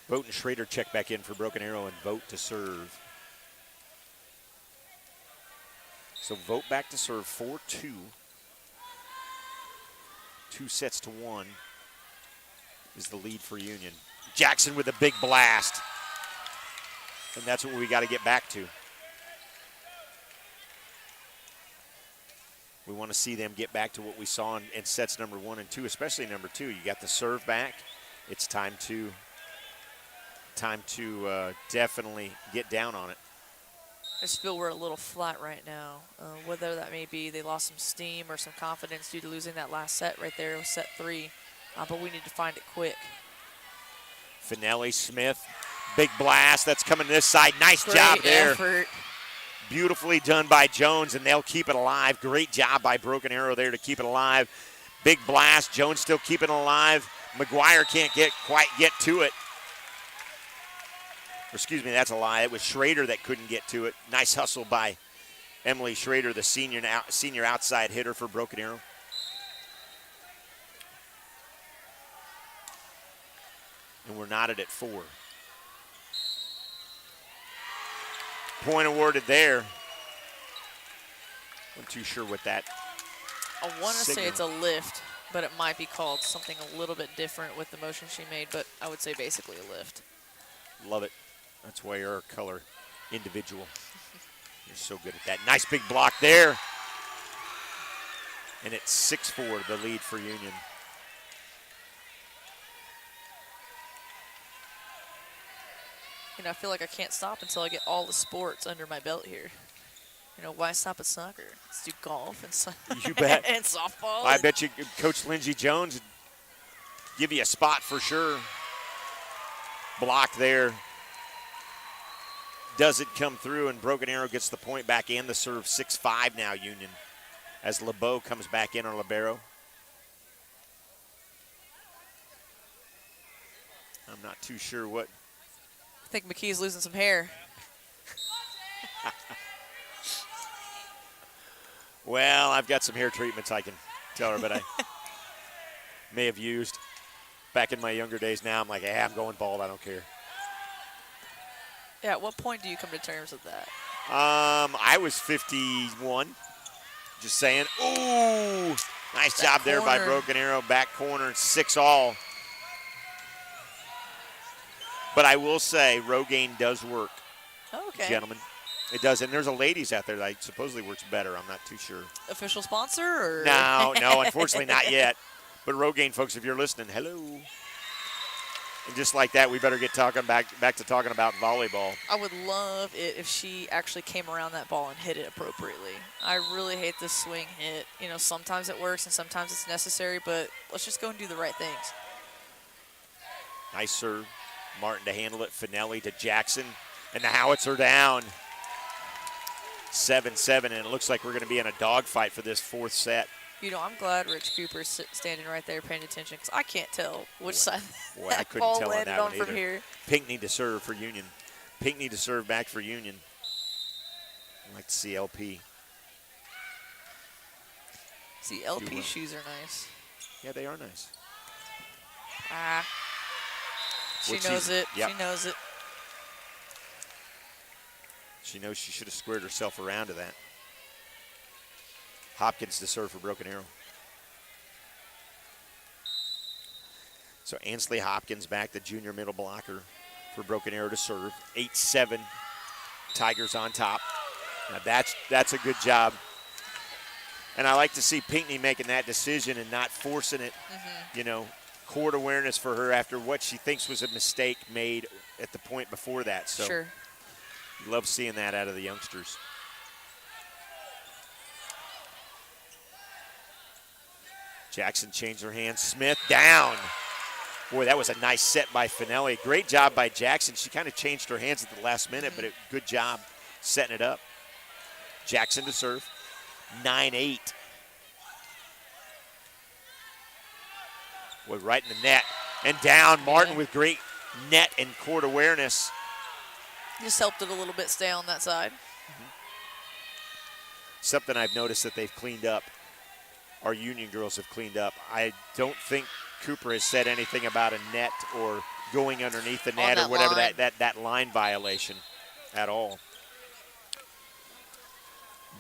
Speaker 2: Vogt and Schrader check back in for Broken Arrow and Vogt to serve. So Vogt back to serve 4-2. 2-1 is the lead for Union. Jackson with a big blast. And that's what we got to get back to. We want to see them get back to what we saw in sets number 1 and 2, especially number 2. You got the serve back. It's time to definitely get down on it.
Speaker 3: I just feel we're a little flat right now. Whether that may be they lost some steam or some confidence due to losing that last set right there with set 3. But we need to find it quick.
Speaker 2: Finelli, Smith, Big blast. That's coming this side. Nice
Speaker 3: Great
Speaker 2: job there.
Speaker 3: effort.
Speaker 2: Beautifully done by Jones, and they'll keep it alive. Great job by Broken Arrow there to keep it alive. Big blast. Jones still keeping it alive. McGuire can't quite get to it. Or excuse me, that's a lie. It was Schrader that couldn't get to it. Nice hustle by Emily Schrader, the senior outside hitter for Broken Arrow. And we're knotted at 4. Point awarded there. I'm too sure what that.
Speaker 3: I want to say it's a lift, but it might be called something a little bit different with the motion she made, but I would say basically a lift.
Speaker 2: Love it. That's why you're a color individual. You're so good at that. Nice big block there. And it's 6-4, the lead for Union.
Speaker 3: You know, I feel like I can't stop until I get all the sports under my belt here. You know, why stop at soccer? Let's do golf and,
Speaker 2: You bet.
Speaker 3: and softball.
Speaker 2: I bet you Coach Lindsey Jones would give you a spot for sure. Block there. Doesn't come through, and Broken Arrow gets the point back and the serve. 6-5 now, Union, as LeBeau comes back in on libero. I'm not too sure what.
Speaker 3: I think McKee's losing some hair.
Speaker 2: Well, I've got some hair treatments I can tell her, but I may have used back in my younger days. Now I'm like, hey, I'm going bald. I don't care.
Speaker 3: Yeah, at what point do you come to terms with that?
Speaker 2: I was 51. Just saying. Ooh, nice job there by Broken Arrow. Back corner, 6-all. But I will say, Rogaine does work,
Speaker 3: Okay.
Speaker 2: gentlemen. It does, and there's a ladies out there that supposedly works better. I'm not too sure.
Speaker 3: Official sponsor? Or?
Speaker 2: No, unfortunately not yet. But Rogaine, folks, if you're listening, hello. And just like that, we better get back to talking about volleyball.
Speaker 3: I would love it if she actually came around that ball and hit it appropriately. I really hate this swing hit. You know, sometimes it works and sometimes it's necessary, but let's just go and do the right things.
Speaker 2: Nice serve. Martin to handle it. Finelli to Jackson. And the howitzer down. 7-7, and it looks like we're going to be in a dogfight for this 4th set.
Speaker 3: You know, I'm glad Rich Cooper's standing right there paying attention because I can't tell which side
Speaker 2: Boy,
Speaker 3: that
Speaker 2: I couldn't
Speaker 3: ball
Speaker 2: tell on
Speaker 3: landed
Speaker 2: that
Speaker 3: on
Speaker 2: one
Speaker 3: from
Speaker 2: either.
Speaker 3: here.
Speaker 2: Pink need to serve for Union. Pink need to serve back for Union. I'd like to see LP.
Speaker 3: See, LP shoes are nice.
Speaker 2: Yeah, they are nice.
Speaker 3: Ah. She
Speaker 2: What
Speaker 3: knows
Speaker 2: season?
Speaker 3: it.
Speaker 2: Yep.
Speaker 3: She knows it.
Speaker 2: She knows she should have squared herself around to that. Hopkins to serve for Broken Arrow. So Ansley Hopkins back, the junior middle blocker for Broken Arrow to serve. 8-7, Tigers on top. Now that's a good job. And I like to see Pinckney making that decision and not forcing it. You know, court awareness for her after what she thinks was a mistake made at the point before that. So
Speaker 3: Sure.
Speaker 2: love seeing that out of the youngsters. Jackson changed her hands. Smith down. Boy, that was a nice set by Finelli. Great job by Jackson. She kind of changed her hands at the last minute, but good job setting it up. Jackson to serve. 9-8. Boy, right in the net. And down. Martin with great net and court awareness.
Speaker 3: Just helped it a little bit stay on that side.
Speaker 2: Something I've noticed that they've cleaned up. Our Union girls have cleaned up. I don't think Cooper has said anything about a net or going underneath the net or whatever
Speaker 3: line.
Speaker 2: that line violation at all.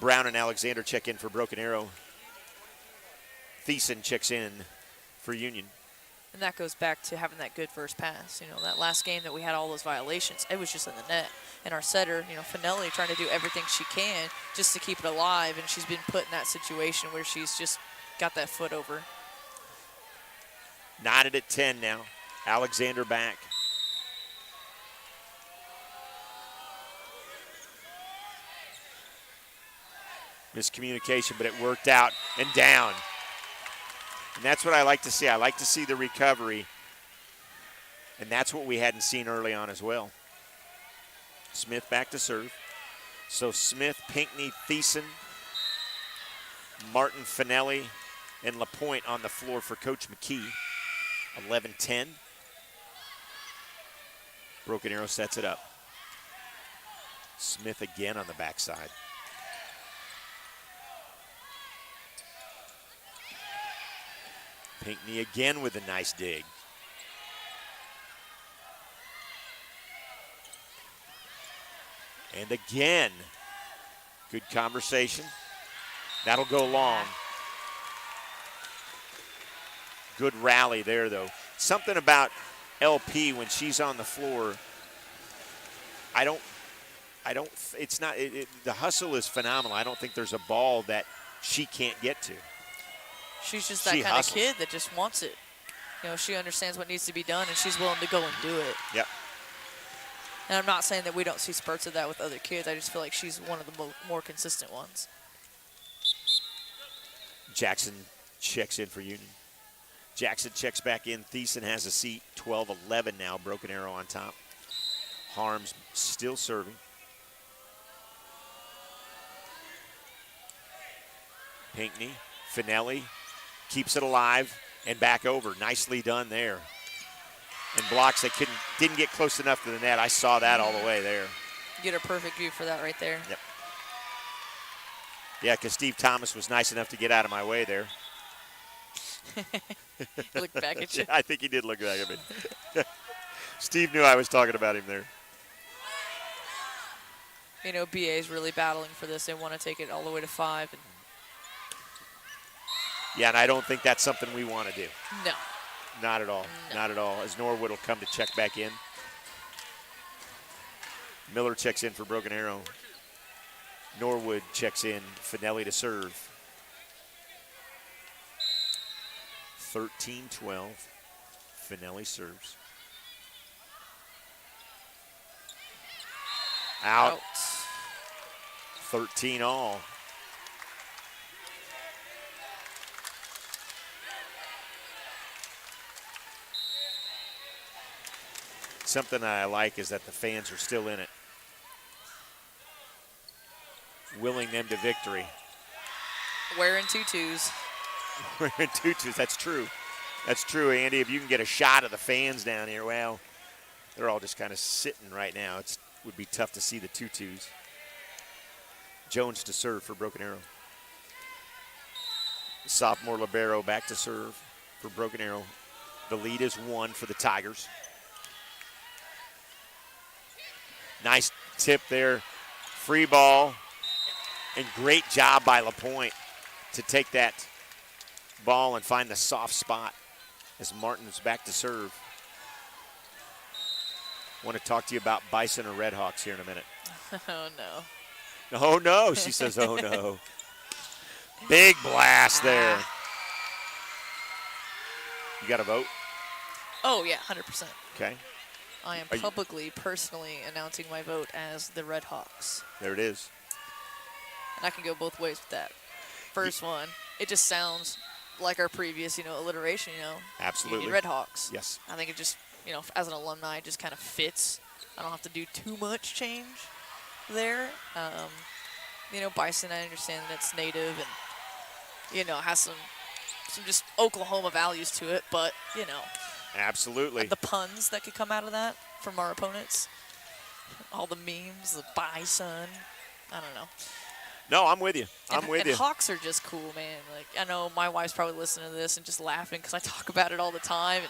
Speaker 2: Brown and Alexander check in for Broken Arrow. Thiessen checks in for Union.
Speaker 3: And that goes back to having that good first pass. You know, that last game that we had all those violations, it was just in the net. And our setter, you know, Finelli trying to do everything she can just to keep it alive, and she's been put in that situation where she's just got that foot over.
Speaker 2: Knotted at 10 now. Alexander back. Miscommunication, but it worked out and down. And that's what I like to see. I like to see the recovery. And that's what we hadn't seen early on as well. Smith back to serve. So Smith, Pinckney, Thiessen, Martin, Finelli, and LaPointe on the floor for Coach McKee. 11-10. Broken Arrow sets it up. Smith again on the backside. Pinckney again with a nice dig. And again, good conversation. That'll go long. Good rally there, though. Something about LP when she's on the floor, the hustle is phenomenal. I don't think there's a ball that she can't get to.
Speaker 3: She's just that kind of kid that just wants it. You know, she understands what needs to be done, and she's willing to go and do it.
Speaker 2: Yep.
Speaker 3: And I'm not saying that we don't see spurts of that with other kids. I just feel like she's one of the more consistent ones.
Speaker 2: Jackson checks in for Union. Jackson checks back in. Thiessen has a seat. 12-11 now. Broken Arrow on top. Harms still serving. Pinckney, Finelli keeps it alive and back over. Nicely done there. And blocks that didn't get close enough to the net. I saw that all the way there.
Speaker 3: You get a perfect view for that right there.
Speaker 2: Yep. Yeah, because Steve Thomas was nice enough to get out of my way there.
Speaker 3: Look back at you.
Speaker 2: Yeah, I think he did look back at me. Steve knew I was talking about him there.
Speaker 3: You know, BA is really battling for this. They want to take it all the way to 5. And
Speaker 2: yeah, and I don't think that's something we want to do.
Speaker 3: no.
Speaker 2: Not at all.
Speaker 3: No.
Speaker 2: Not at all. As Norwood will come to check back in. Miller checks in for Broken Arrow. Norwood checks in. Finelli to serve. 13-12. Finelli serves. Out. 13 all. Something that I like is that the fans are still in it, willing them to victory.
Speaker 3: Wearing tutus.
Speaker 2: Wearing tutus, that's true. That's true, Andy. If you can get a shot of the fans down here, well, they're all just kind of sitting right now. It would be tough to see the tutus. Jones to serve for Broken Arrow. Sophomore libero back to serve for Broken Arrow. The lead is 1 for the Tigers. Nice tip there. Free ball. And great job by LaPointe to take that ball and find the soft spot as Martin's back to serve. I want to talk to you about Bison or Red Hawks here in a minute.
Speaker 3: Oh, no.
Speaker 2: Oh, no, she says, oh, no. Big blast there. You got a vote?
Speaker 3: Oh, yeah, 100%.
Speaker 2: Okay.
Speaker 3: I am publicly, personally announcing my vote as the Red Hawks.
Speaker 2: There it is.
Speaker 3: And I can go both ways with that. First one, it just sounds like our previous, alliteration,
Speaker 2: Absolutely.
Speaker 3: Union Red Hawks.
Speaker 2: Yes.
Speaker 3: I think it just, as an alumni, it just kind of fits. I don't have to do too much change there. Bison, I understand that it's native and, has some just Oklahoma values to it, but,
Speaker 2: Absolutely.
Speaker 3: the puns that could come out of that from our opponents, all the memes, the Bison, I don't know.
Speaker 2: No, I'm with you. I'm with
Speaker 3: and
Speaker 2: you.
Speaker 3: Hawks are just cool, man. Like, I know my wife's probably listening to this and just laughing because I talk about it all the time.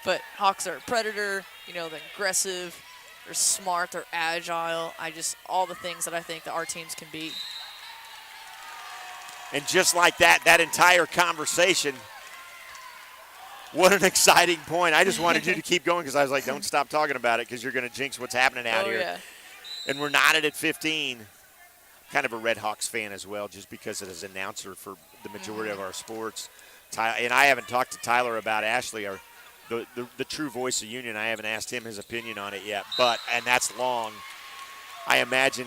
Speaker 3: But Hawks are a predator, they're aggressive, they're smart, they're agile. All the things that I think that our teams can be.
Speaker 2: And just like that entire conversation, what an exciting point. I just wanted you to keep going because I was like, don't stop talking about it because you're going to jinx what's happening out here.
Speaker 3: Yeah.
Speaker 2: And we're knotted at 15. Kind of a Red Hawks fan as well, just because it is an announcer for the majority of our sports. And I haven't talked to Tyler about Ashley, or the true voice of Union. I haven't asked him his opinion on it yet, and that's long. I imagine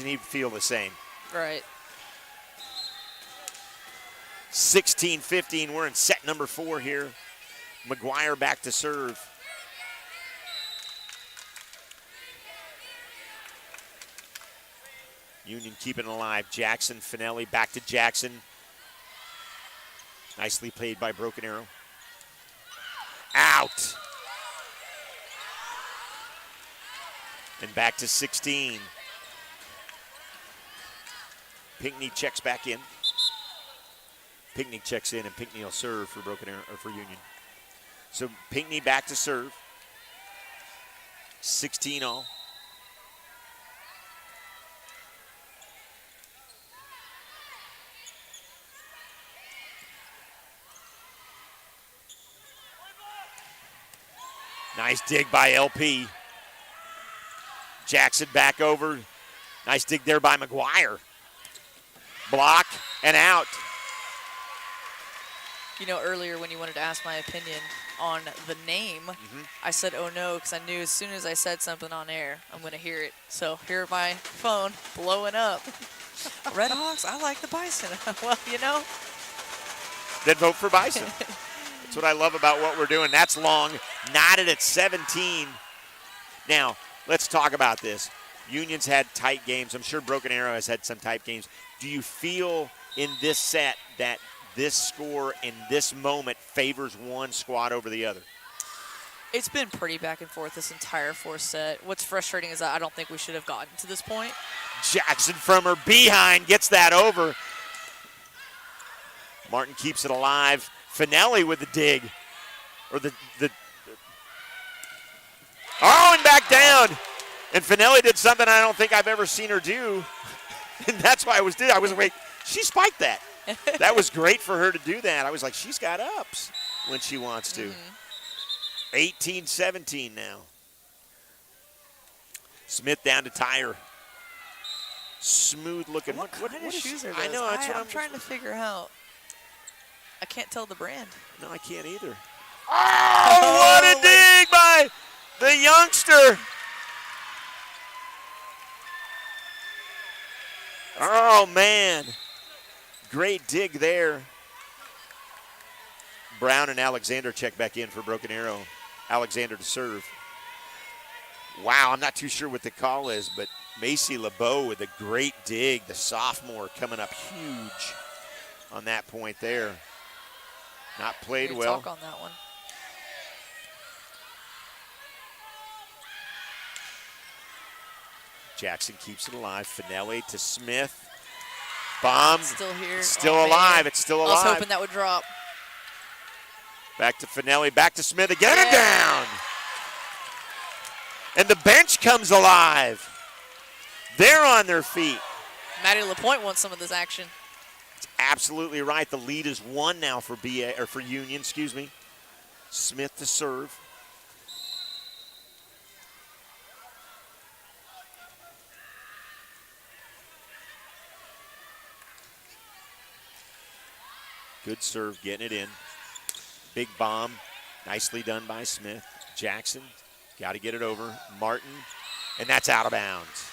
Speaker 2: he'd feel the same.
Speaker 3: Right.
Speaker 2: 16-15, we're in set number 4 here. McGuire back to serve. Union keeping it alive. Jackson, Finelli, back to Jackson. Nicely played by Broken Arrow. Out. And back to 16. Pinckney checks back in. Pinckney checks in, and Pinckney will serve for Broken Arrow, or for Union. So Pinckney back to serve. 16 all. Nice dig by LP. Jackson back over. Nice dig there by McGuire. Block and out.
Speaker 3: You know, earlier when you wanted to ask my opinion on the name, I said, oh no, because I knew as soon as I said something on air, I'm going to hear it. So here my phone blowing up. Red Hawks, I like the Bison. Well, you know.
Speaker 2: Then vote for Bison. That's what I love about what we're doing. That's long. Knotted at 17. Now, let's talk about this. Union's had tight games. I'm sure Broken Arrow has had some tight games. Do you feel in this set that this score in this moment favors one squad over the other?
Speaker 3: It's been pretty back and forth this entire fourth set. What's frustrating is that I don't think we should have gotten to this point.
Speaker 2: Jackson from her behind gets that over. Martin keeps it alive. Finelli with the dig. Or the oh, and back down. And Finelli did something I don't think I've ever seen her do. And that's why I was wait, she spiked that. That was great for her to do that. I was like, she's got ups when she wants to. 18-17 now. Smith down to Tyre. Smooth looking.
Speaker 3: What kind of shoes are those?
Speaker 2: I know, that's what
Speaker 3: I'm trying to figure out. I can't tell the brand.
Speaker 2: No, I can't either. Oh, what a dig by the youngster. Oh, man. Great dig there. Brown and Alexander check back in for Broken Arrow. Alexander to serve. Wow, I'm not too sure what the call is, but Macy LeBeau with a great dig. The sophomore coming up huge on that point there. Not played
Speaker 3: Great
Speaker 2: well.
Speaker 3: talk on that one.
Speaker 2: Jackson keeps it alive. Finelli to Smith. Bomb.
Speaker 3: Still here.
Speaker 2: Still
Speaker 3: Oh,
Speaker 2: alive.
Speaker 3: man.
Speaker 2: It's still
Speaker 3: I
Speaker 2: alive.
Speaker 3: was hoping that would drop.
Speaker 2: Back to Finelli. Back to Smith again and down. And the bench comes alive. They're on their feet.
Speaker 3: Maddie LaPointe wants some of this action.
Speaker 2: Absolutely right. The lead is 1 now for Union, excuse me. Smith to serve. Good serve, getting it in. Big bomb, nicely done by Smith. Jackson, got to get it over. Martin, and that's out of bounds.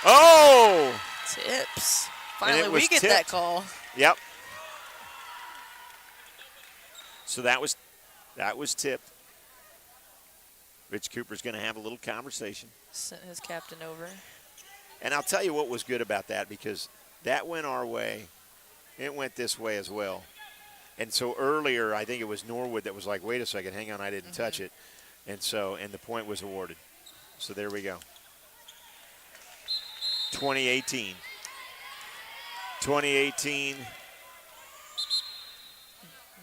Speaker 2: Oh!
Speaker 3: Tips. Finally,
Speaker 2: was
Speaker 3: we get
Speaker 2: tipped.
Speaker 3: that call.
Speaker 2: Yep. So that was tipped. Rich Cooper's going to have a little conversation.
Speaker 3: Sent his captain over.
Speaker 2: And I'll tell you what was good about that, because that went our way. It went this way as well. And so earlier, I think it was Norwood that was like, wait a second, hang on, I didn't touch it. And the point was awarded. So there we go. 2018. 2018.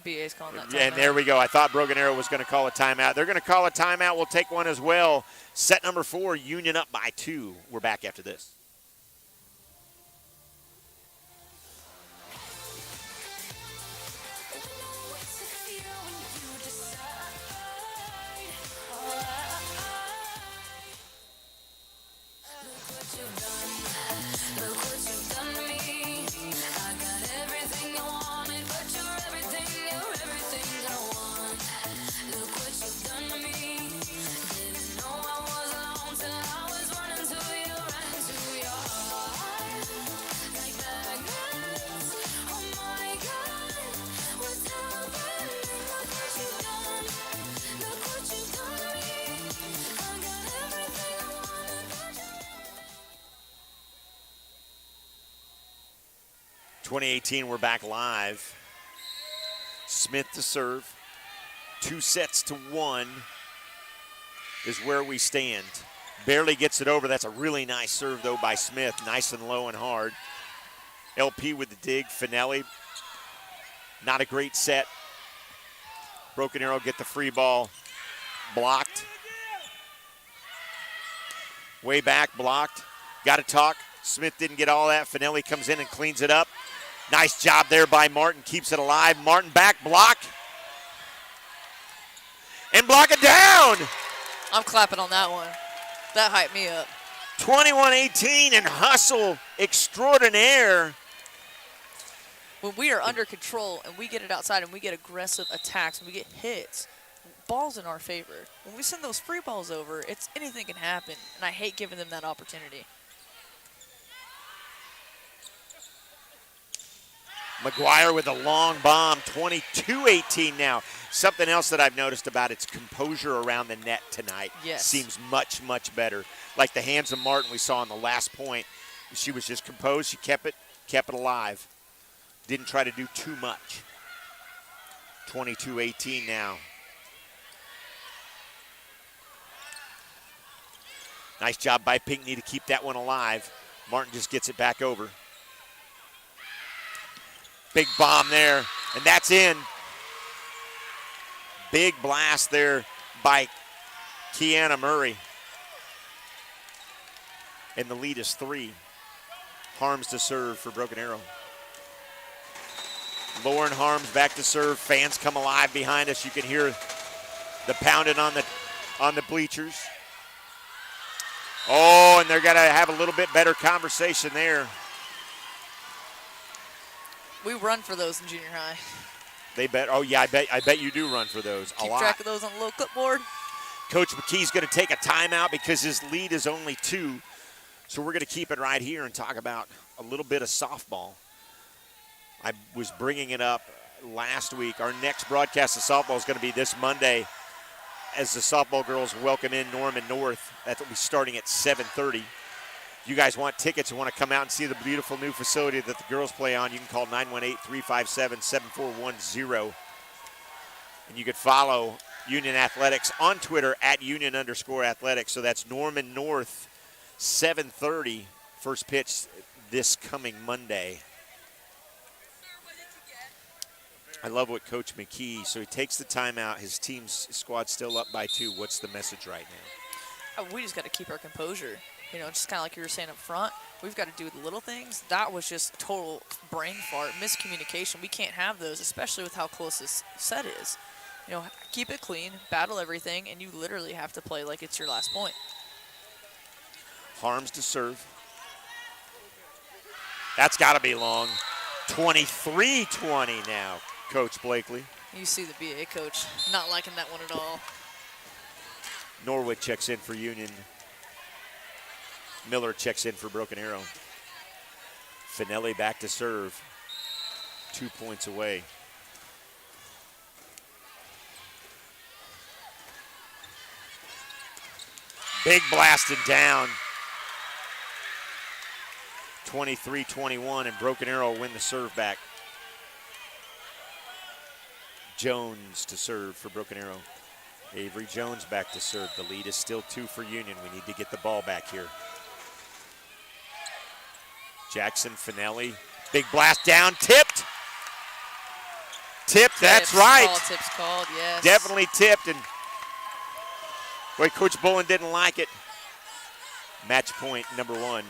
Speaker 3: BA's calling that timeout.
Speaker 2: And there we go. I thought Broken Arrow was going to call a timeout. They're going to call a timeout. We'll take one as well. Set number 4, Union up by 2. We're back after this. 2018, we're back live. Smith to serve. 2-1 is where we stand. Barely gets it over. That's a really nice serve, though, by Smith. Nice and low and hard. LP with the dig. Finelli. Not a great set. Broken Arrow get the free ball. Blocked. Way back, blocked. Got to talk. Smith didn't get all that. Finelli comes in and cleans it up. Nice job there by Martin. Keeps it alive. Martin back, block. And block it down.
Speaker 3: I'm clapping on that one. That hyped me up.
Speaker 2: 21-18 and hustle extraordinaire.
Speaker 3: When we are under control and we get it outside and we get aggressive attacks and we get hits, ball's in our favor. When we send those free balls over, anything can happen, and I hate giving them that opportunity.
Speaker 2: McGuire with a long bomb, 22-18 now. Something else that I've noticed about its composure around the net tonight.
Speaker 3: Yes.
Speaker 2: Seems much, much better. Like the hands of Martin we saw on the last point. She was just composed. She kept it alive. Didn't try to do too much. 22-18 now. Nice job by Pinckney to keep that one alive. Martin just gets it back over. Big bomb there, and that's in. Big blast there by Kiana Murray. And the lead is 3. Harms to serve for Broken Arrow. Lauren Harms back to serve. Fans come alive behind us. You can hear the pounding on the bleachers. Oh, and they're going to have a little bit better conversation there.
Speaker 3: We run for those in junior high.
Speaker 2: They bet. Oh yeah, I bet you do run for those a lot.
Speaker 3: Keep track of those on the little clipboard.
Speaker 2: Coach McKee's going to take a timeout because his lead is only 2. So we're going to keep it right here and talk about a little bit of softball. I was bringing it up last week. Our next broadcast of softball is going to be this Monday as the softball girls welcome in Norman North. That will be starting at 7:30. If you guys want tickets and want to come out and see the beautiful new facility that the girls play on, you can call 918-357-7410. And you can follow Union Athletics on Twitter at Union_athletics. So that's Norman North, 7:30, first pitch this coming Monday. I love what Coach McKee, so he takes the timeout. His team's squad's still up by 2. What's the message right now?
Speaker 3: We just got to keep our composure. You know, just kind of like you were saying up front, we've got to do the little things. That was just total brain fart, miscommunication. We can't have those, especially with how close this set is. You know, keep it clean, battle everything, and you literally have to play like it's your last point.
Speaker 2: Harms to serve. That's got to be long. 23-20 now, Coach Blakely.
Speaker 3: You see the BA coach not liking that one at all.
Speaker 2: Norwood checks in for Union. Miller checks in for Broken Arrow. Finelli back to serve. 2 points away. Big blasted down. 23-21, and Broken Arrow win the serve back. Jones to serve for Broken Arrow. Avery Jones back to serve. The lead is still 2 for Union. We need to get the ball back here. Jackson Finelli. Big blast down. Tipped. Tipped, that's right.
Speaker 3: Tips called, yes.
Speaker 2: Definitely tipped. And boy, Coach Bullen didn't like it. Match point number 1.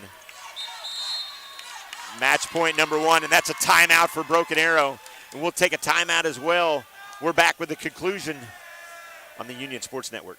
Speaker 2: Match point number 1, and that's a timeout for Broken Arrow. And we'll take a timeout as well. We're back with the conclusion on the Union Sports Network.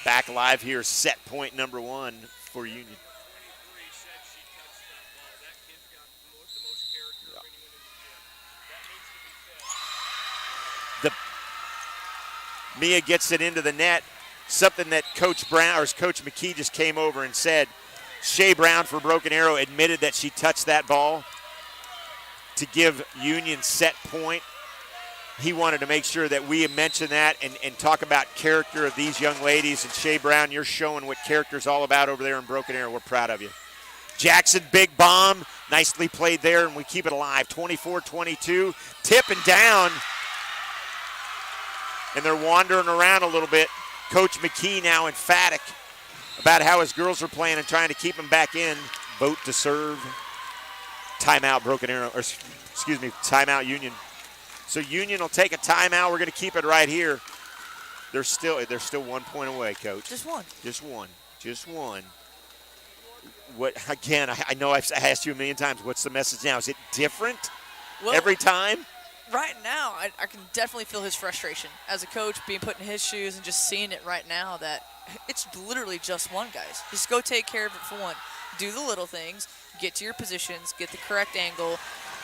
Speaker 2: Back live here, set point number 1 for Union. Mia gets it into the net. Something that Coach Brown or Coach McKee just came over and said. Shea Brown for Broken Arrow admitted that she touched that ball to give Union set point. He wanted to make sure that we mention that and talk about character of these young ladies. And Shea Brown, you're showing what character's all about over there in Broken Arrow. We're proud of you. Jackson, big bomb. Nicely played there, and we keep it alive. 24-22. Tip and down. And they're wandering around a little bit. Coach McKee now emphatic about how his girls are playing and trying to keep them back in. Vote to serve. Timeout Broken Arrow, or excuse me, timeout Union. So Union will take a timeout. We're going to keep it right here. They're still 1 point away, Coach.
Speaker 3: Just one.
Speaker 2: Just one. What again? I know I've asked you a million times. What's the message now? Is it different every time?
Speaker 3: Right now, I can definitely feel his frustration as a coach, being put in his shoes and just seeing it right now that it's literally just one, guys. Just go take care of it for one. Do the little things, get to your positions, get the correct angle,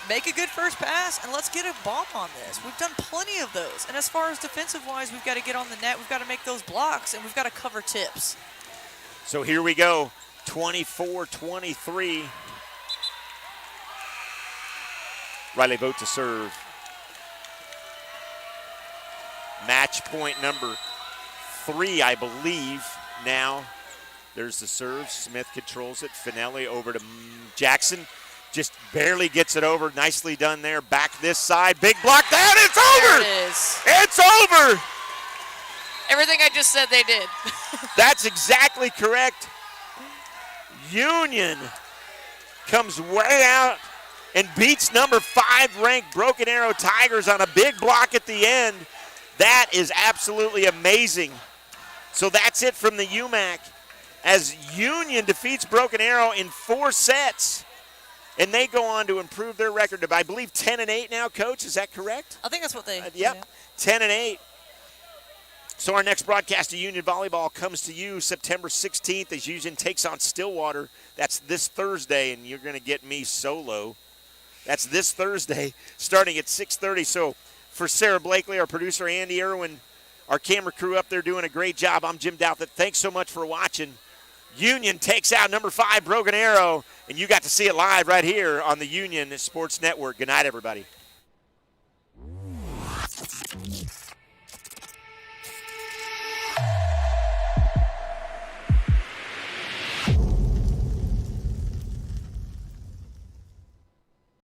Speaker 3: make a good first pass, and let's get a bomb on this. We've done plenty of those. And as far as defensive-wise, we've got to get on the net, we've got to make those blocks, and we've got to cover tips.
Speaker 2: So here we go, 24-23. Riley vote to serve. Match point number 3, I believe, now. There's the serve. Smith controls it. Finelli over to Jackson. Just barely gets it over. Nicely done there. Back this side. Big block down. It's over.
Speaker 3: There it is.
Speaker 2: It's over.
Speaker 3: Everything I just said they did.
Speaker 2: That's exactly correct. Union comes way out and beats number 5 ranked Broken Arrow Tigers on a big block at the end. That is absolutely amazing. So that's it from the UMAC as Union defeats Broken Arrow in 4 sets. And they go on to improve their record to, I believe, 10-8 now, Coach. Is that correct?
Speaker 3: I think that's what they.
Speaker 2: Yep,
Speaker 3: Yeah.
Speaker 2: 10-8. So our next broadcast of Union Volleyball comes to you September 16th as Union takes on Stillwater. That's this Thursday, and you're going to get me solo. That's this Thursday starting at 6:30. So for Sarah Blakely, our producer, Andy Irwin, our camera crew up there doing a great job, I'm Jim Douthit. Thanks so much for watching. Union takes out number 5 Broken Arrow, and you got to see it live right here on the Union Sports Network. Good night, everybody.